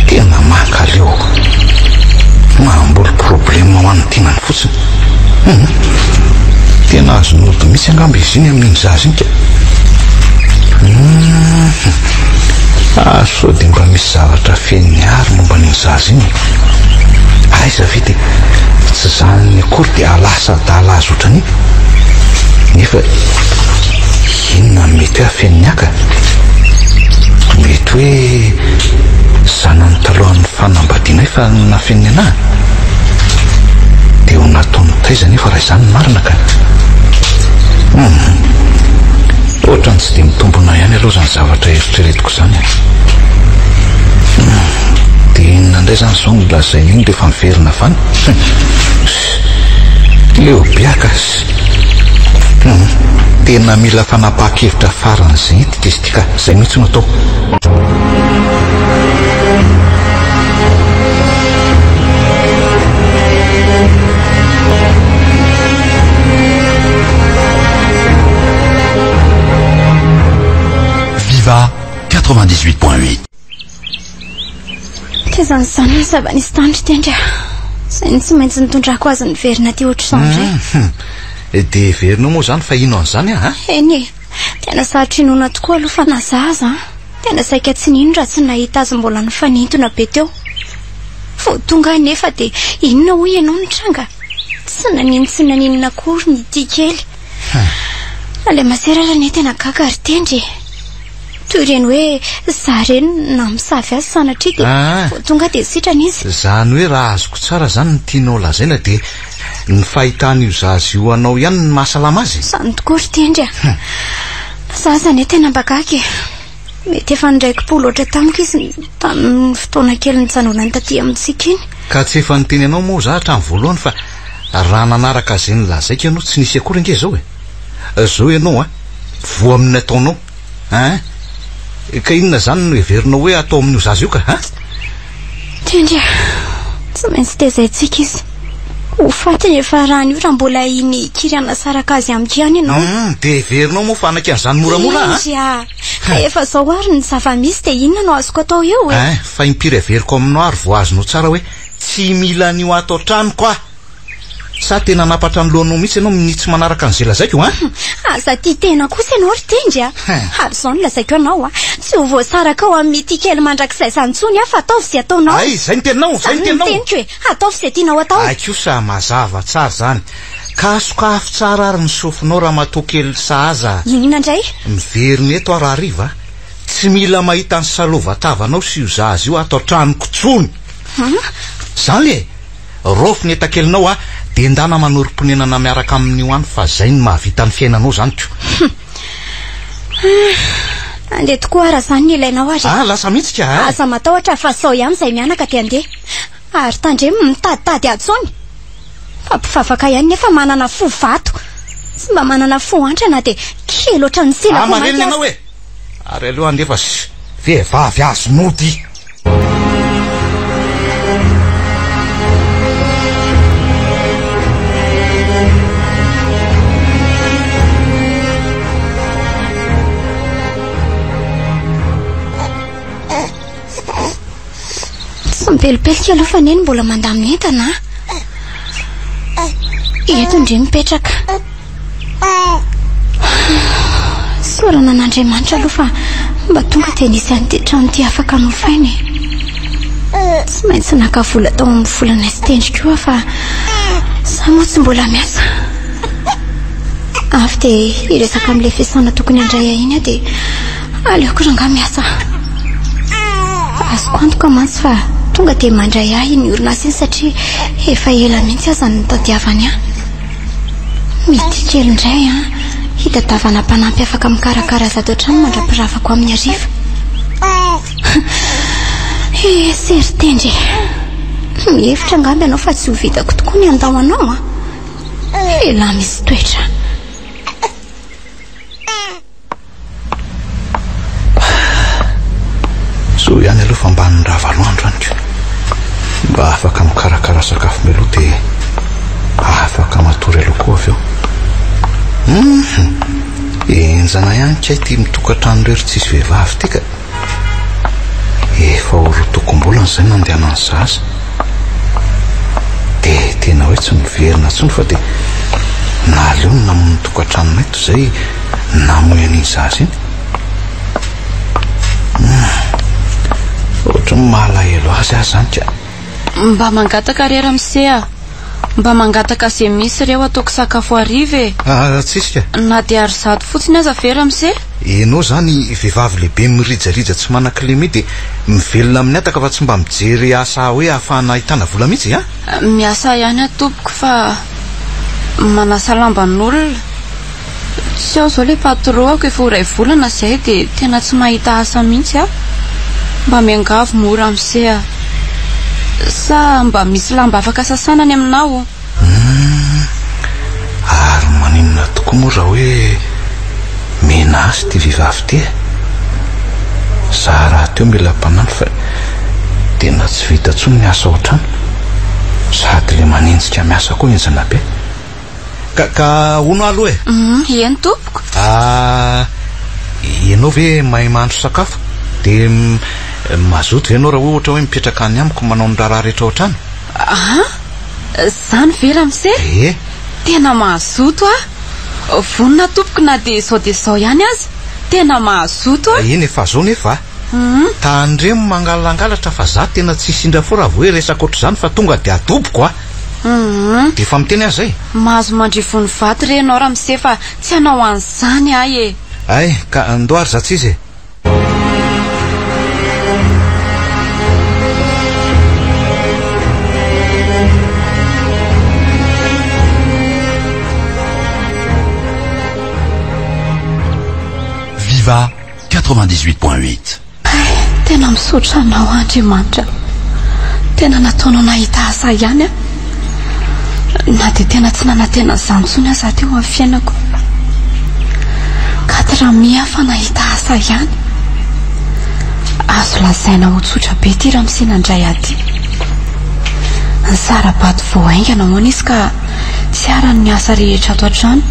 [SPEAKER 7] tena mankaleo mamboly problema ho an'ny tenany fotsiny tena azon'olo misy angamba izy iny amin'iny zazy iny sao dia mba misy zavatra feny ary momba n'iny zazy iny aiza vity tsy zany akory dia alasa dalazy ohatrany nefa inona mety hoe afeniny aka mety hoe zanany talohan'ny fanambadiana fa nafeniny anahy dia ho nataony taizany efa raha izany marina ka ohatrany tsy dia mitombona ihany aloha zany zavatra eritreretiko zany dia inona indray zany zao ny lazainy iny rehefa miverina fany leo biaka tena mila fanapaha-kevitra faran'izay ity izy tika zay mihitsy no atao
[SPEAKER 6] Viva 98.8.
[SPEAKER 2] tezany zany ny zava-nisy tandry tendry zay ny tsy maintsy nitondrako azy ny verina ty ohatr'izany
[SPEAKER 7] ray dia verinao moa zany fa ino an'izany
[SPEAKER 2] eny tena sarotra inona tokoa aloha fa nazaza tena saika tsy nino raha tsy nahita azy mbola nifanintona be teo vo tonga nefa dia inona hoy ianao nitranga tsy naninona akory ny ity kely ale maserara ny tena gaga ry tendry toy ireny hoe za reny na misavy azy sanatria dia vo tonga dia sitrana izy
[SPEAKER 7] zany hoe raha azoko tsara zany ny tianao lazaina dia ny fahitanyio zazy io anao ihany ny mahasalama azy
[SPEAKER 2] zany tokoa ry tendry za zany tena mbagaky mety efa ndraiki-polo ohatra tamiko izy tamin'ny fotoana kely nijanonany taty amintsika iny
[SPEAKER 7] ka tsy efa niteny anao moa za hatramin'ny voalohany fa raha nanaraka zay ny lazaiko ianao tsy nisy akory nge zao zao ianao voa amin'ny ataonao ka inona zany no heverinao hoe atao amin'io zazy io ka
[SPEAKER 2] tendry tsy maintsy tezaitsika izy ho fatiny efa rahany io raha mbola iny kiriana saraka azy amiko ihany ianao
[SPEAKER 7] dia heverinao moa fanaky an'izany moramora
[SPEAKER 2] ka efa zao ary ny zava-misy dia inona no azoko atao eo
[SPEAKER 7] fa impiry heveriko aminao ary vo azonao tsara hoe tsy mila an'io ato an-tranoko sa tena napatra ny lohanao mihitsy ianao minitsy manaraka an'izay lazaiko
[SPEAKER 2] aza ty tena kosa ianao ry tendry ary zao ny lazaiko ianao tsy ho voasaraka ao amin'ny ty kely mandrakizay zantsony fa ataovy zay ataonao
[SPEAKER 7] zay ny teninao
[SPEAKER 2] teniko hoe ataovy zay tianao atao
[SPEAKER 7] kosa mazava tsara zany kasokafo tsara ary ny sofinao raha matoa kely sahaza
[SPEAKER 2] inona indray
[SPEAKER 7] miveriny eto araha riva tsy mila mahita ny salova-tavanao sy io zazy io ato an-tranoko tsony zany le rofiny etakelinao dia ndana manorim-ponenana miaraka amin'io any fa zay ny mahavita ny fiainanao zany ko
[SPEAKER 2] andeha tokoa raha zany ny ilainao ary
[SPEAKER 7] lasa mihitsika
[SPEAKER 2] aza matahotra fa sao ihany zay mianaka ty andeha ary tandremo mitaditady atsony fa mpifavaka ihany nefa manana fo vato tsy mba manana fo antrana dia kely oatra ny
[SPEAKER 7] silamareny ianao ary aloha andefa vehivavy azo mody
[SPEAKER 2] Mipelipelika aloha fa neny mbola mandamina entana. Eto ndre mipetraka. Sorana an'Andriamanitra aloha fa mba tonga dia nisy an'ity trano ity afaka nofainy. Tsy maintsy naka vola tao amin'ny volana sy tendrika fa za moa tsy mbola miasa. Avy dia iresaka amin'ilay fiasana tokony handray iny dia aleoko ranga miasa. Azoko antoka mantsy fa tonga dia mandray ahy ny orinasa iny satria efa ela mihitsy aza ny tadiavany ahy. Mety kely indray hitadiavana mpanampy afaka mikarakara zato hatrany mandrapiravako amin'ny ariva. Sery tendry. Mihevitra angamby ianao fa tsy ho vitako tokoa ny andao anao. Ela misy toetra.
[SPEAKER 7] So ihany aloha fa mba ny ravaloandro anyko mba afaka mikarakara sakafo meloa dia afaka matory aloha koa avy eo. Enjana ihany kay ty mitokantrano rery tsisy vehivavy ty ka efa orotokom-bolana izay nandehanany zaza dia tena hoe tsy miverina intsony fa dia naleo ny namono tokantrano eto izay namoy an'iny zaza iny. Ohatra ny malahelo azy azy zany ka
[SPEAKER 5] mba mangataka rery am'se mba mangataka izay misy ireo ataoko sakafo hariva e.
[SPEAKER 7] Tsisy ka
[SPEAKER 5] na dia ary zato fotsiny aza vera am'se.
[SPEAKER 7] Enao zany vehivavy lehibe mirijarija tsy manan-kilemy dia mivelona amin'ny ataka fa tsy mba mijery asa hoe ahafahana ahitana vola mihitsy
[SPEAKER 5] miasa ihany atompoko fa manasa lamban'olona tsy ao zao le patroako efa ho ray volana izay dia tena tsy mahita asa mihitsy mba miangavo mora am'se sa mba misy lamba afaka sasana any aminao.
[SPEAKER 7] Ary maninona tokoa moa raha hoe mena azy ty vehivavy ty za raha teo mila mpanano fa tena tsy vita ntsony ny asa ohatrano sady le manenjika miasa koa enjana be ka hono aloha
[SPEAKER 5] eny tompoko.
[SPEAKER 7] Ianao ve mahay mahandro sakafo dia mazoto ve ianao raha ohatra hoe mipetraka any amiko manao ny raharaha rehetra ohatrany?
[SPEAKER 5] Zany vera am'se tena mahazoto vonina tompoko na dia sao ihany azy tena mahazoto
[SPEAKER 7] iny efa zao nefa tandremo mangalangalatra fa za tena tsy sindra fo raha voe resaka oatra zany fa tonga dia atopoko dia efa miteny azy zay
[SPEAKER 5] mahazo mandrivony vaty re ianao raha mise fa tsy hanao an'izany ahy
[SPEAKER 7] ay ka andoary za tsy izy
[SPEAKER 6] Viva 98.8.
[SPEAKER 5] Tena misotra anao Andriamanitra. Tena nataonao nahita asa ihany na dia tena tsy nanantena izany intsony aza teo amin'ny fiainako. Ka raha miafa nahita asa ihany azo lazaina ho tsotra be ty raha misinandray aty. Ny sara-bato voaingana moa izy ka tsy arany asa rehetra ato an-trano.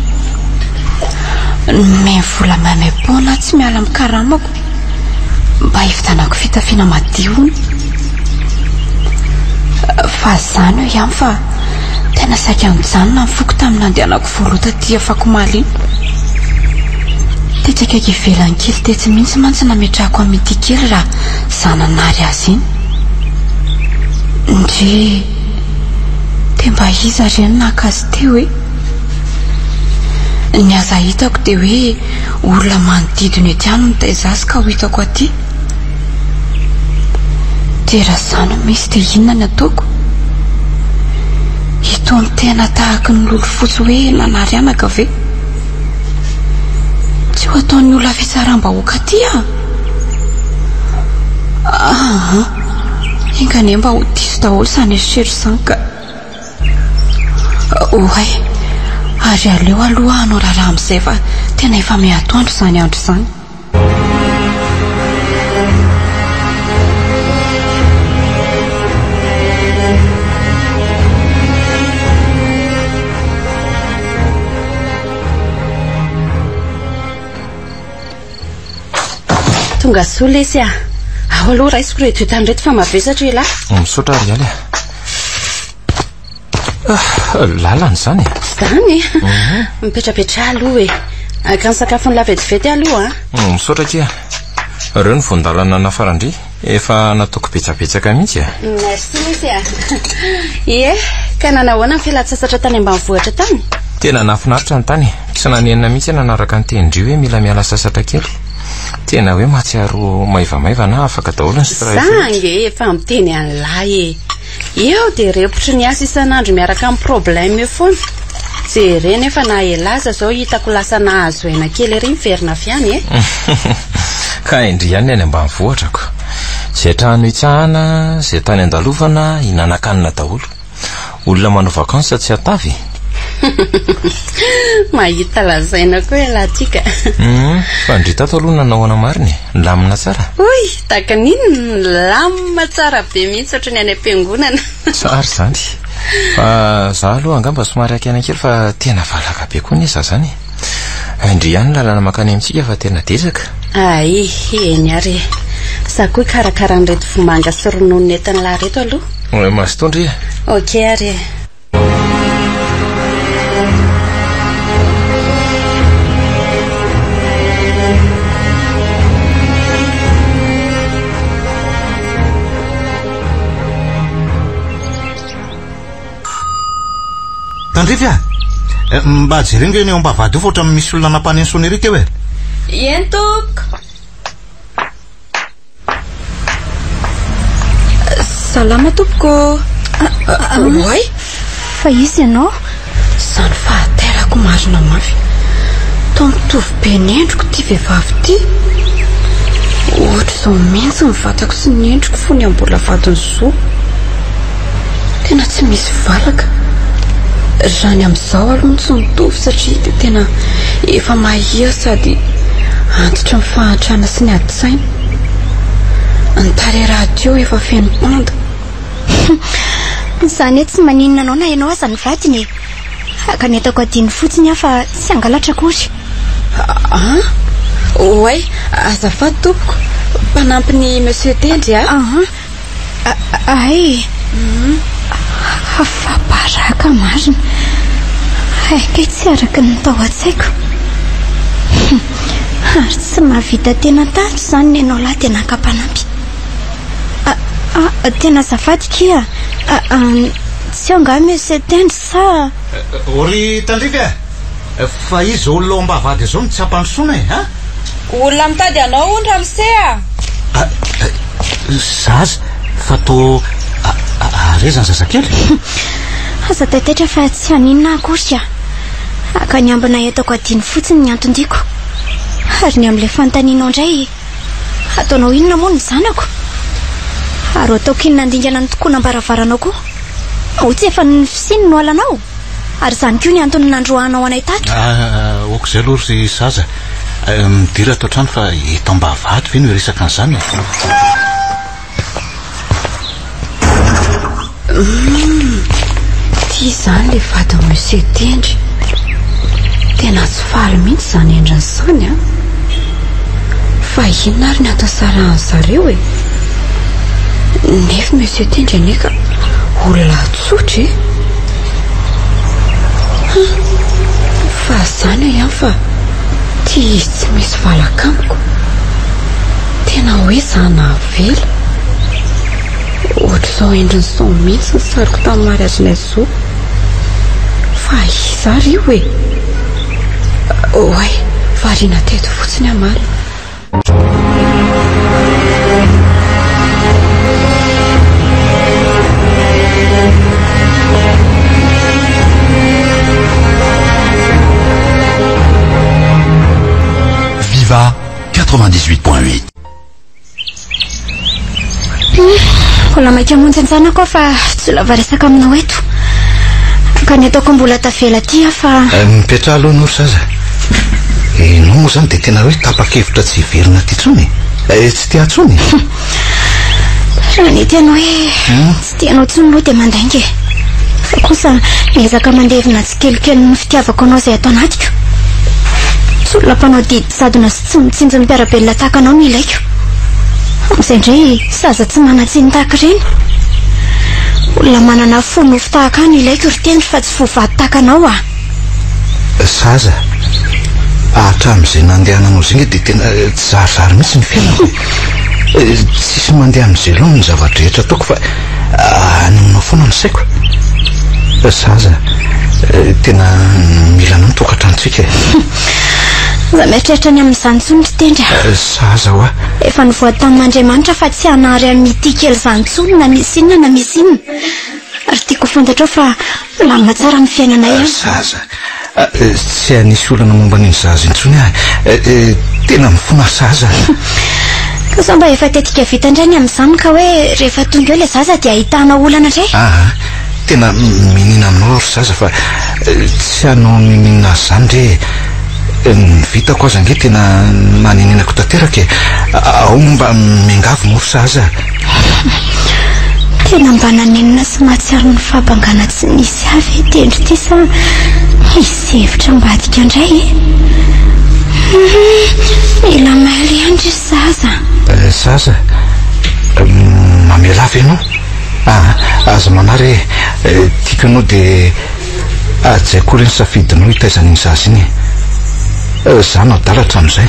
[SPEAKER 5] Vola mamepona tsy miala mikaramako mba hivitanako fitafiana madiony fa zany hoe ihany fa tena saika mijanona mifoky tamin'ny nandehanako voalota ty afako maliny dia tsakaiky ivelany kely tetsy mihitsy mantsy nametrahako amin'ity kely raha zananary azy iny ndre dia mba iza reny nakazy teo hoe ny aza hitako dia hoe olona manodidina ety any nitaiza azy ka ho hitako aty dia raha zany misy dia inona ny ataoko itony tena tahaka ny lolo fotsy hoe nanarianaka ve tsy ho ataon'ny olona fitsaram-bahoaka aty ingane mba ho diso daholo izany eritreritro izany ka ohay ary aleo aloha hanao raharaha amin'izay fa tena efa miatoandro izany andro izany.
[SPEAKER 9] tonga soa lesy Zaho aloha raisiko reto tandreto fa mavesatra ela.
[SPEAKER 3] Misaotra ry aly lalany zany.
[SPEAKER 9] Zany mipetrapetra aloha e. Aka ny sakafo ny lavetivety aloha.
[SPEAKER 3] Misaotra kia. Reo ny vondalana nafarandry efa nataoko betsabetsaka mihitsy.
[SPEAKER 9] Merci misy. Ie, ka nanahoana ny fialan-tsasatra tany ambanivohitra tany?
[SPEAKER 3] Tena nafinaritra ny tany. Tsy nanenina mihitsy nanaraka ny tendry hoe mila miala sasatra kely. Tena hoe mahatsiaro maivamaiva na afaka daholo ny stress.
[SPEAKER 9] Sange efa miteny an'lahy eo dia repotry ny asa isan'andro miaraka amin'ny problème foana. Jere nefa na elaza zao hitako lasa nahazo aina kely ery miverina fiany
[SPEAKER 3] Ka indri ihany any ambanivohitrako. Zay trano hitsahana, zay tany andalovana, hinanakanina daholo. Olona manao vakansa tsy atavy.
[SPEAKER 9] Mahita lazaina koa elatika.
[SPEAKER 3] Fa ndrita ato aloha nanahoana mariny, lamina tsara.
[SPEAKER 9] Oy, takan'iny lamina tsara be mihitsy ohatry ny any am-piangonana.
[SPEAKER 3] Tsara zany. Fa za aloha angamba somary akena kely fa tena valaka be koa nesa zany. Indri ihany lalana makany amintsika fa tena desaka.
[SPEAKER 9] Ai, eny ary. Za koa karakara an'ireto vomanga sy ronono nentin'lahy reto aloha.
[SPEAKER 3] Masitondry.
[SPEAKER 9] Ok ary.
[SPEAKER 7] Tandrify mba jereny eny eo ambavady io fa ohatran'ny misy olona nampany ny sonerika eo e.
[SPEAKER 5] Entoko. Salama tompoko.
[SPEAKER 2] Oay, fa izy ianao?
[SPEAKER 5] Zany fahaterako marina mafy. Tao mitovy be ny endriko ty vehivavy ty. Ohatra izao mihitsy ny vatako sy ny endriko fony ambola vadiny soa. Tena tsy misy valaka. Rany amin'izao aloha tsy mitovy satria dia tena efa mahia sady antitra ny fahantrana sy ny adi-tsaina. Ny tare radio efa feno panda.
[SPEAKER 2] Zany tsy maninona anao na ianao aza ny vadiny. Ka netako adiny fotsiny afa tsy angalatra akory.
[SPEAKER 5] Oay, azafady tompoko. Mpanampy ny monsieur Tendry
[SPEAKER 2] Ay. Fa baraka marina. Kay tsy araka ny tao an-tsaiko. Ary tsy mahavita tena tatro zany ny ianao lahy tena ka-mpanampy. Tena azafady kia. Tsy anga monsieur Tendry sa
[SPEAKER 7] Ory Tandrify fa izy olona ao ambavady zao ny tsapany sona e.
[SPEAKER 5] Olona mitady anao ondra misea.
[SPEAKER 7] Zaza fa to arezany zazakely.
[SPEAKER 2] Aza taitaitra fa tsy aninona akory ka ny ambina etako adiny fotsiny ny antondiko. Ary ny amin'ilay fanontanianao indray ataonao inona moa ny zanako. Ary ataoko inona andingana ny tokoa nambaravarana koa. Ohatsy efa ny fisiny no alanao. Ary zany koa ny antony nandroanao anay tato.
[SPEAKER 7] Oko zay aloha ry zaza. Midira ato an-trano fa eto ambavady ve no iresaka an'izany.
[SPEAKER 5] Ty zany le vady monsieur Tendry. Tena tsy faly mihitsy zany endriny zany fa inona ary ny atao sara an'zareo nefa monsieur Tendry aneka olona tsotra fa zany ihany fa ty izy tsy misy valakamiko. Tena hoe zana vela. Ohatra izao endriny zao mihitsy ny sariko tamin'ny mariazinay zo. Fa iza ry io Oay, variana teto fotsiny amala.
[SPEAKER 6] Viva 98.8.
[SPEAKER 2] Mbola maika monjy an-tsana koa fa tsy lava resaka aminao eto. Ka ny ataoko mbola tavela ty fa
[SPEAKER 7] mipetra aloha nory zaza. Enao moa zany dia tena hoe tapa-kevitra tsy hiverina ty tsony. Tsy tia tsony.
[SPEAKER 2] Raha ny tianao hoe tsy tianao tsony loha dia mandainga. Fa kosa miezaka mandevina tsy kelikely ny fitiavako anao izay atao anatiko. Tsy olona mpanao didy sadona sy tsy mitsinjo ny mpiarabelona tahaka anao no ilaiko. Am'izay indray zaza tsy manatsiny tahaka ireny. Olona manana fo nofo tahaka any ilaiko ry tendry fa tsy vovady tahaka anao a.
[SPEAKER 7] Zaza hatramin'izay nandehananao zay dia tena zarizary mihitsy ny fiainako. Tsisy mandeha amin'izay loha ny zavatra rehetra ataoko fa animinao foana ny saiko. Zaza tena mila anao nytokantranontsika.
[SPEAKER 2] Za mieritreritra ny amin'izany intsony ry tendry.
[SPEAKER 7] Zaza hoa
[SPEAKER 2] efa nivoatanin'Andriamanitra fa tsy hanary amin'ny ity kely izany intsony na misy inona na misy inona. Ary tiako fantatra fa lamina tsara ny fiainanay ihany.
[SPEAKER 7] Zaza tsy hanisy olana momba n'iny zaza intsony ahy. Tena mifona zaza.
[SPEAKER 2] Ka sa mba efa tetika vita indray ny amin'izany ka hoe rehefa tonga eo ilay zaza dia ahitana olana indray.
[SPEAKER 7] Tena minina aminao ry zaza fa tsy hanao miminina azy zany ndre ny vitako aza nge tena maninenako tanteraka. Ao mba miangavo moa ry zaza.
[SPEAKER 2] Tena mba nanenina sy mahatsiaro ny fahabangana tsy nisy avy tendry ty sa misy hevitra ambadika indray. Mila maily andry zaza.
[SPEAKER 7] Zaza mamela avy ianao. Aza manary tiako ianao dia ajaiko reny safidinao hitaizan'iny zaza iny. Za no adalatra amin'izay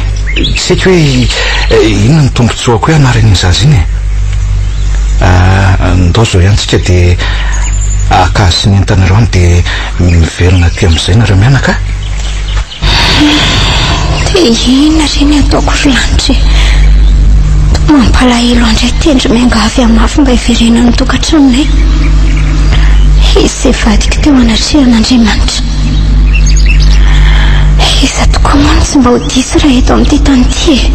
[SPEAKER 7] tsy haiko hoe inona ny tombotsoako hoe anaran'iny zaza iny. Ndao zao ihany tsika dia akazy sy ny entanareo any dia miverina ty amin'izay nareo mianaka.
[SPEAKER 2] Dia inona reny ataoko ry lanitra. Mampalahelo andray tendry miangavy amafy mba hiverena ny tokantranonay. Izy vadika teo anatrehan'Andriamanitra. Iza tokoa moa tsy mba ho diso raha eto amin'ity tany ity.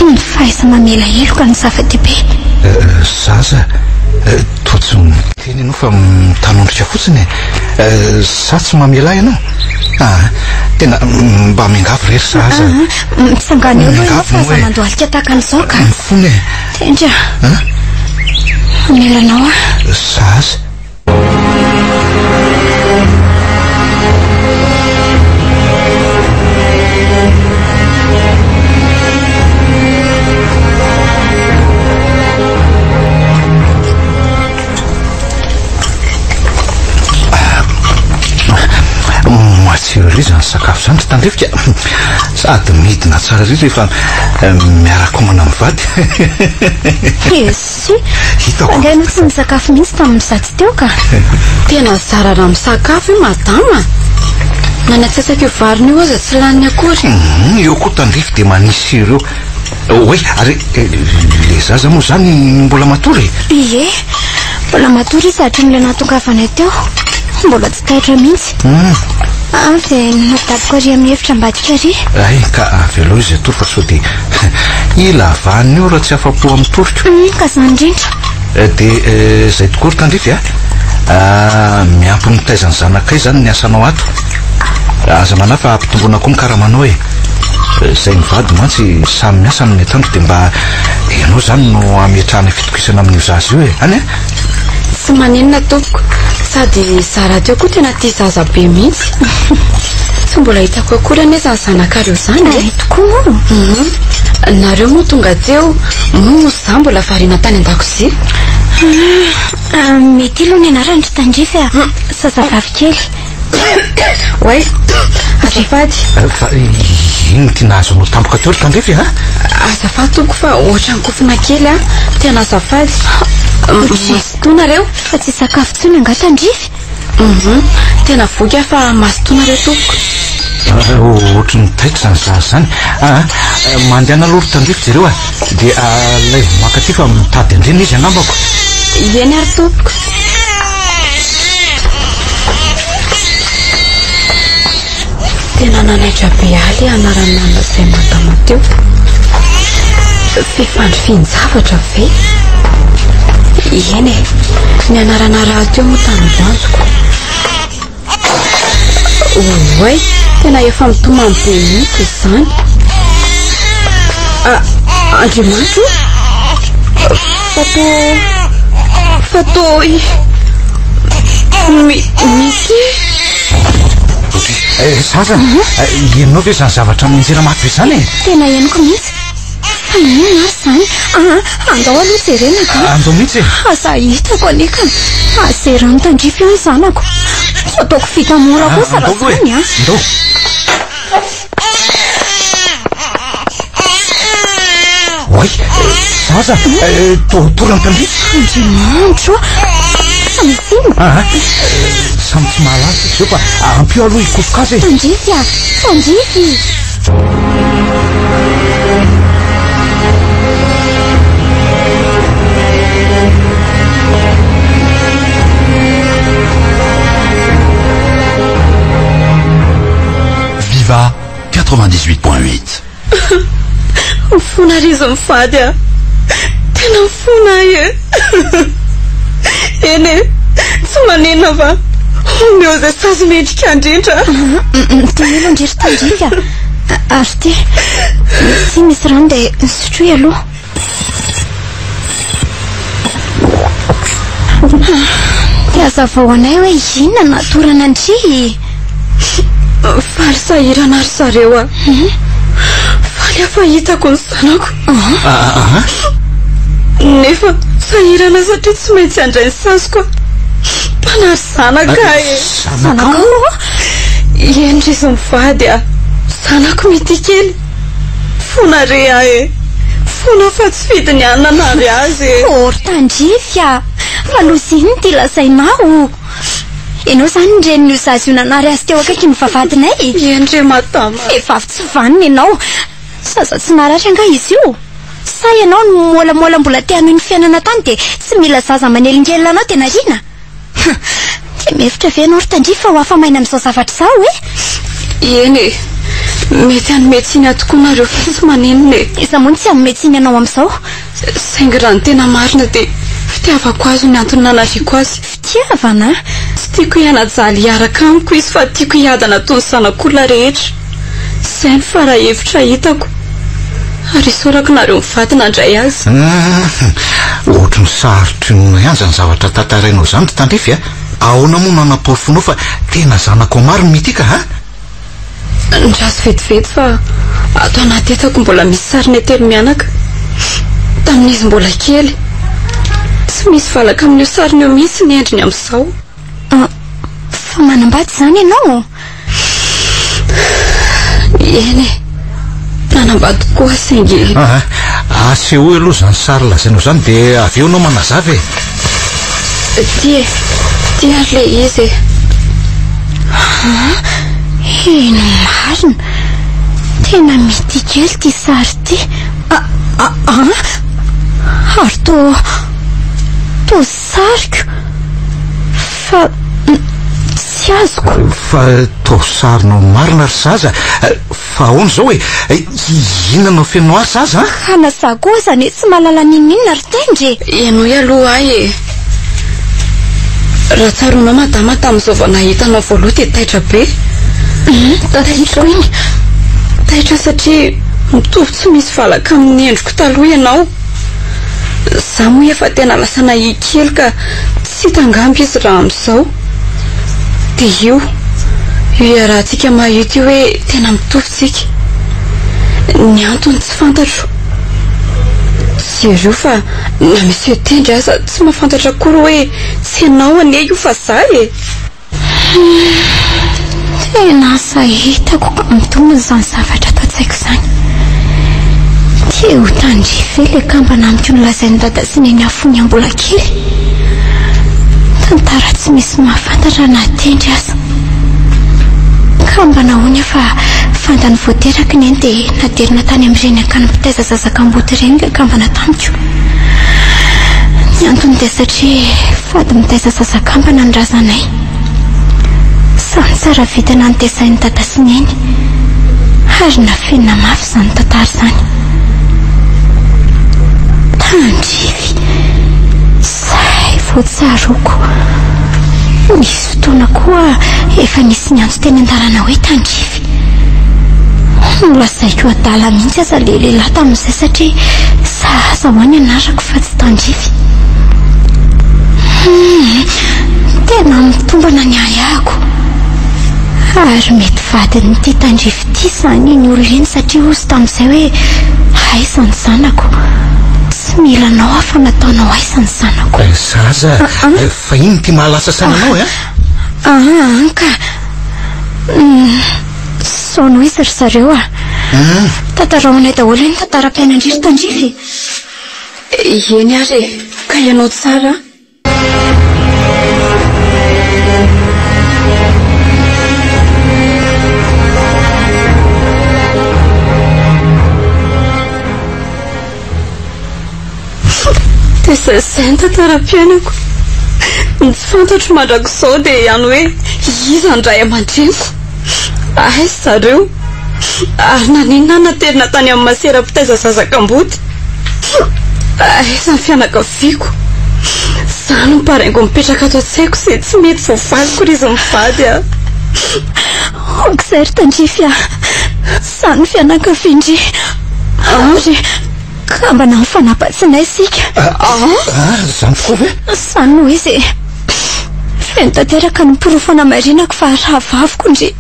[SPEAKER 2] Ny fahaiza mamela heloka ny zava-dehibe.
[SPEAKER 7] Zaza totsy miteny ianao fa mitanondrika fotsiny. Sa tsy mamela ianao? Tena mba miangavo rery zaza.
[SPEAKER 2] Mitsangana eo aloha ianao fa aza mandohalika tahaka an'izao ka.
[SPEAKER 7] Mifony e.
[SPEAKER 2] Tendra mamelanao
[SPEAKER 7] zaza. Matsiro ry zany sakafo zany ry tandrefika. Sady midina tsara ry rehefa miaraka homana mivady.
[SPEAKER 2] Esy fa anao tsy misakafo mihitsy tamin'ny mizatsy teo ka.
[SPEAKER 5] Tena zara raha misakafo io madama. Na ny atsasaka io variny io aza tsy lany akory.
[SPEAKER 7] Eo koa tandrefy dia manisy ireo. Oe ary le zaza moa zany mbola matory.
[SPEAKER 2] Ie mbola matory izy hatrin'ilay natongavana teo. Mbola tsy taitra mihitsy. Dia natapiko ary amin'ny hevitra ambadika ary.
[SPEAKER 7] Ka avy aloha izy atory fa sao dia ila avaniny eo raha tsy afa-po amin'ny torika.
[SPEAKER 2] Ka zany indrindra.
[SPEAKER 7] Dia izay tokoa ry tandrefy miampy ny taizany zanakay zany ny asanao ato. Aza manao fa ampitomboana koa ny karamanao e. Izay mivady mantsy samy miasa amin'ny atoandro dia mba ianao zany no ametrahana fitokisana amin'io zaza io e. Any
[SPEAKER 5] Tsy manenina tompoko. Sady zara teo koa tena tia zaza be mihitsy. Tsy mbola hitako akory anefa ny zanakareo zany.
[SPEAKER 2] Tokoa moa.
[SPEAKER 5] Nareo moa tonga teo moa za mbola variana tany an-dakozia.
[SPEAKER 2] Mety aloha ny anarany ry tandrefy zazavavy kely.
[SPEAKER 5] Oay azafady.
[SPEAKER 7] Fa ino ty nahazo anao tampoka teo ry tandrefy
[SPEAKER 5] azafady tompoko fa ohatra ny kofina kely tena azafady. Masotonareo
[SPEAKER 2] fa tsy sakafo tsony anga tandrefy.
[SPEAKER 5] Tena voky fa masotonareo tompoko.
[SPEAKER 7] Ohatra ny taitra zany zaza zany. Mandehana aloha ry tandrefy zareo dia lay vomaka ty fa mitady andrena izy anambako.
[SPEAKER 5] Eny ary tompoko. Tena nanaitra be aly anarany nanazay madama teo. Fifandrifiny zavatra ve? Eny e, ny anarana raha teo moa tanodanjoko. Oay, tena efa mitomany be mihitsy izany. Andriamanitra fatoi misy
[SPEAKER 7] zaza ianao ve zany zavatra minjera maty be zany e.
[SPEAKER 2] Tena ianoko mihitsy Maro zany. Andao aloha jerenako.
[SPEAKER 7] Andao mihitsy.
[SPEAKER 2] Aza hitako aleka. Azera mitandrify eo zanako. Tsy ataoko vita mora kosa raha zany a.
[SPEAKER 7] Andao. Oay, zaza, tory mitandrify.
[SPEAKER 2] Andriamanitra. Samitsino.
[SPEAKER 7] Samy tsy mahalasy zao fa ampio aloha ikofoka azy.
[SPEAKER 2] Tandrify a, tandrify.
[SPEAKER 6] Viva 98.8.
[SPEAKER 5] Mifona rizo mifady a. Tena mifona e. Eny e, tsy manena va? Omeo zay sazy mendrika andrindra.
[SPEAKER 2] Telo ndrery tandrika. Ary ty misy rano dia sotroy aloha. Dia hazavao anay hoe inona natorana andry.
[SPEAKER 5] Faly sahirana ary zareo a. Faly afa hitako ny zanako. Nefa sahirana satria tsy maintsy andray ny sasiko. Mpanary zanaka e.
[SPEAKER 2] Zanaka?
[SPEAKER 5] Endry izy mivady a. Zanako mety kely. Fona re a e. Fona fa tsy vidiny anina nary azy e.
[SPEAKER 2] Ory tandrify a. Falosiny ty lazainao. Ianao zany ndren'io zazy io nanary azy teo akaiky ny vavadinay.
[SPEAKER 5] Endry matama.
[SPEAKER 2] Vehivavy tsy vaniny ianao. Saza tsy naratra nga izy io. Sa ianao no molamola mbola te hanohy ny fiainana tany dia tsy mila zaza manelingelina anao tena rina. Dia mevitra ve ianao ry tandrify fa ho afamaina amin'izao zavatra izao e?
[SPEAKER 5] Eny e. Mety hanometsiny tokoa nareo fa tsy manenina e.
[SPEAKER 2] Iza moa tsy hanometsiny ianao amin'izao?
[SPEAKER 5] Saingy raha ny tena marina dia fitiavako azy ny antony nanariako azy.
[SPEAKER 2] Fitiavana?
[SPEAKER 5] Tsy tiako hianajaly hiaraka amiko izy fa tiako hiadana toy ny zanak'olona rehetra. Izay ny farahevitra hitako. Ary sorako nareo mivady nandray azy.
[SPEAKER 7] Ohatry ny sarotry ny ihany zavatra tantarainao izany tandrify a. Ahoana moa nanam-porofonao fa tena zanako mariny mitika ha?
[SPEAKER 5] Ndraso vetivety fa ato anaty etako mbola misy sariny telo mianaka. Tamin'izy mbola kely. Tsy misy valaka amin'io sariny eo mihitsy ny endriny amin'izao.
[SPEAKER 2] Fa manambady izany ianao?
[SPEAKER 5] Eny e. Nanambady koa saingy.
[SPEAKER 7] Aseho aloha zany sary lazainao zany dia avy eo anao manazava e.
[SPEAKER 5] Tia le izy e.
[SPEAKER 2] Eno marina. Tena mety kely ty sary ty. Ary to sariko. Fa tsy azoko.
[SPEAKER 7] Fa to sarinao marina ry zaza. Fa ahoana izao hoe inona no fianao ary zaza?
[SPEAKER 2] Hanaza koa zany tsy mahalala ninina ry tendry.
[SPEAKER 5] Ianao aloha ahy e. Raha tsaronao madama tamin'izao vao nahitanao voaloha dia taitra be.
[SPEAKER 2] Taitra iny.
[SPEAKER 5] Taitra satria mitovy tsy misy valaka amin'ny endriko taloha ianao. Za moa efa tena lasa nahi kely ka tsy hitangamby izy raha amin'izao. Dia io iarahantsika mahita io hoe tena mitovitsika. Ny antony tsy fantatro. Zero fa na misy tendry aza tsy mahafantatra akory hoe tsy ianao ane io fa za e.
[SPEAKER 2] Tena sahitako ka mitombony izany zavatra ato an-tsaiko izany. Dia ho tandrify le kambana amiko ny lazain'ny dada sy neny afony mbola kely. Tantara tsy misy mahafantatra na tendry aza. Kambana honya fa fantany voateraky ny eny dia naderina tany amin'ireny akany mpitaiza zazakamboty ireny ka kambana tamiko. Ny antony dia satria fady mitaiza zazakambana ny razanay. Samy tsara vita nantesain'ny dada sy neny. Ary nafenina mafy izany tantara izany. Tandrify. Zay vao tsaroko. Misy fotoana koa efa nisy ny antso teny an-dalana hoe tandrify. Nolazaiko adala mihitsy aza le lehilahy tamin'izay satria zaza ho any anarako fa tsy tandrify. Tena mitombana ny ayako. Ary mety vadiny ty tandrify ty zany ny olona eny satria ozy tamin'izay hoe aisany zanako tsy mila anao afa nataonao aisany zanako.
[SPEAKER 7] Zaza fa iny ty mahalasa sananao
[SPEAKER 2] ka sono izy ry zareo tantaraonay daholo ny tantaram-piainandriry tandrify.
[SPEAKER 5] Eny ary ka ianao tsara. Dia zay ny tantaram-piainako. Ny tsy fantatro mandrakizao dia ihany hoe iza ndray aman-dreniko. Ay zareo. Ary naninona naterina tany amin'ny maseram-pitaiza zazakam-body. Aiza ny fianakaviako. Zany miparaingo mipetraka ato an-tsaiko izay tsy mety voavaliko ry izy mivady
[SPEAKER 2] Okizay ry tandrify zany fianakaviandry. Ary kambana ny fanampatsinay sika.
[SPEAKER 7] Zany tokoa ve?
[SPEAKER 2] Zany no izy feno tanteraka ny porofana marinako fa raha vaviko ndre.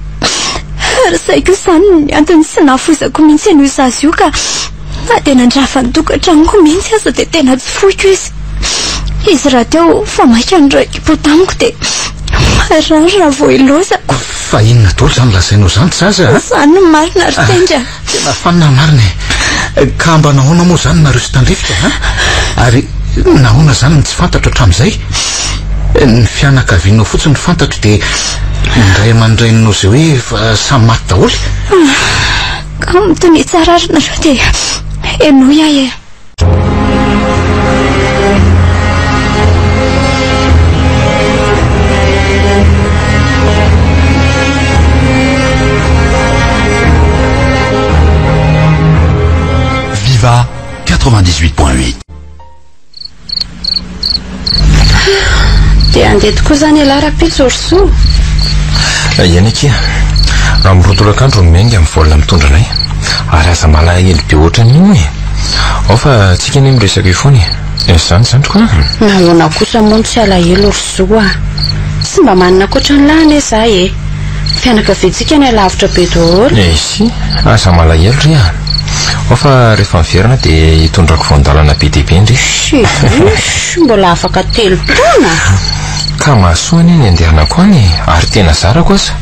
[SPEAKER 2] Ary saiko zany ny antony sy nafoizako mihitsy eno izazy io ka na dia nandrafan'ny tokantranoko mihitsy aza dia tena tsy foiko izy. Izy raha teo famaika ny raiki-potamiko dia marary raha vao ilozako.
[SPEAKER 7] Fa inona daholo zany lazainao zany zaza?
[SPEAKER 2] Zany no marina ry tendra.
[SPEAKER 7] Tena fanina marina. Ka mba nahoana moa zany nareo sy tandrifika ary nahoana zany tsy fantatra hatramin'izay? Ny fianakavianao fotsiny fantatro dia indray aman-drenonao izay hoe fa samy maty daholo.
[SPEAKER 2] Ka mitony tsara ary nareo dia eno iahy
[SPEAKER 6] Viva 98.8.
[SPEAKER 5] dia andeha tokoa zany alara-pitsorso.
[SPEAKER 3] Eny akia raha mirotolakandro miainga amin'ny volona mitondra anay ary aza malahelo be ohatran'iny ao fa tsika ny miresaka io foany zany tokoa.
[SPEAKER 9] Nahoana kosa moa tsy alahelo ry tsy mba manana akoatra ny lahany zahay fianakaviantsika ny alavitra be daholo.
[SPEAKER 3] Isy aza malahelo ry ao fa rehefa miverina dia hitondrako voandalana be dia be ndry.
[SPEAKER 9] Mbola afaka telopona
[SPEAKER 3] ka mahasoany ny andehanako any ary tena zarako aza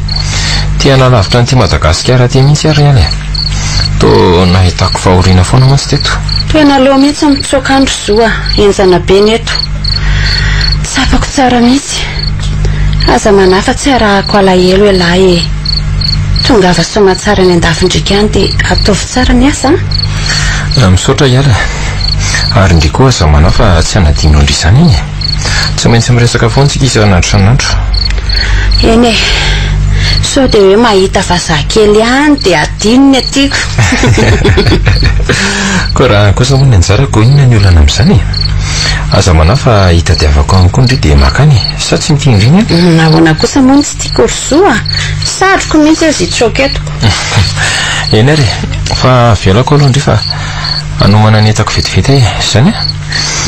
[SPEAKER 3] tia nalavitra n'ity Madagasikara ty mihitsy ary any to nahitako fahoriana foana mantsy teto.
[SPEAKER 9] tena leo mihitsy mitsoakandro zoa enjana be neto tsapako tsara mihitsy aza manafa tsy arahako alahelo elahy tonga ava soma tsara ny andafindrika any dia ataovy tsara ny asa
[SPEAKER 3] misaotra iala ary ndry koa aza manafa tsy anadino ndry izany iny tsy maintsy miresaka foantsika isanandro sanandro.
[SPEAKER 9] eny e sao dia hoe mahita vazahakely any dia adinony atiako.
[SPEAKER 3] koa raha kosa moa ny anjarako inona ny olana amin'izany aza manafa hitadiavako any koa ndry dia makany sa tsy mitindriny any.
[SPEAKER 9] Nahoana kosa moa tsy tiako ry zoa satroko mihitsy azy itsoketoko.
[SPEAKER 3] eny ary fa velako aloha ndry fa anomana ny entako vetivety zany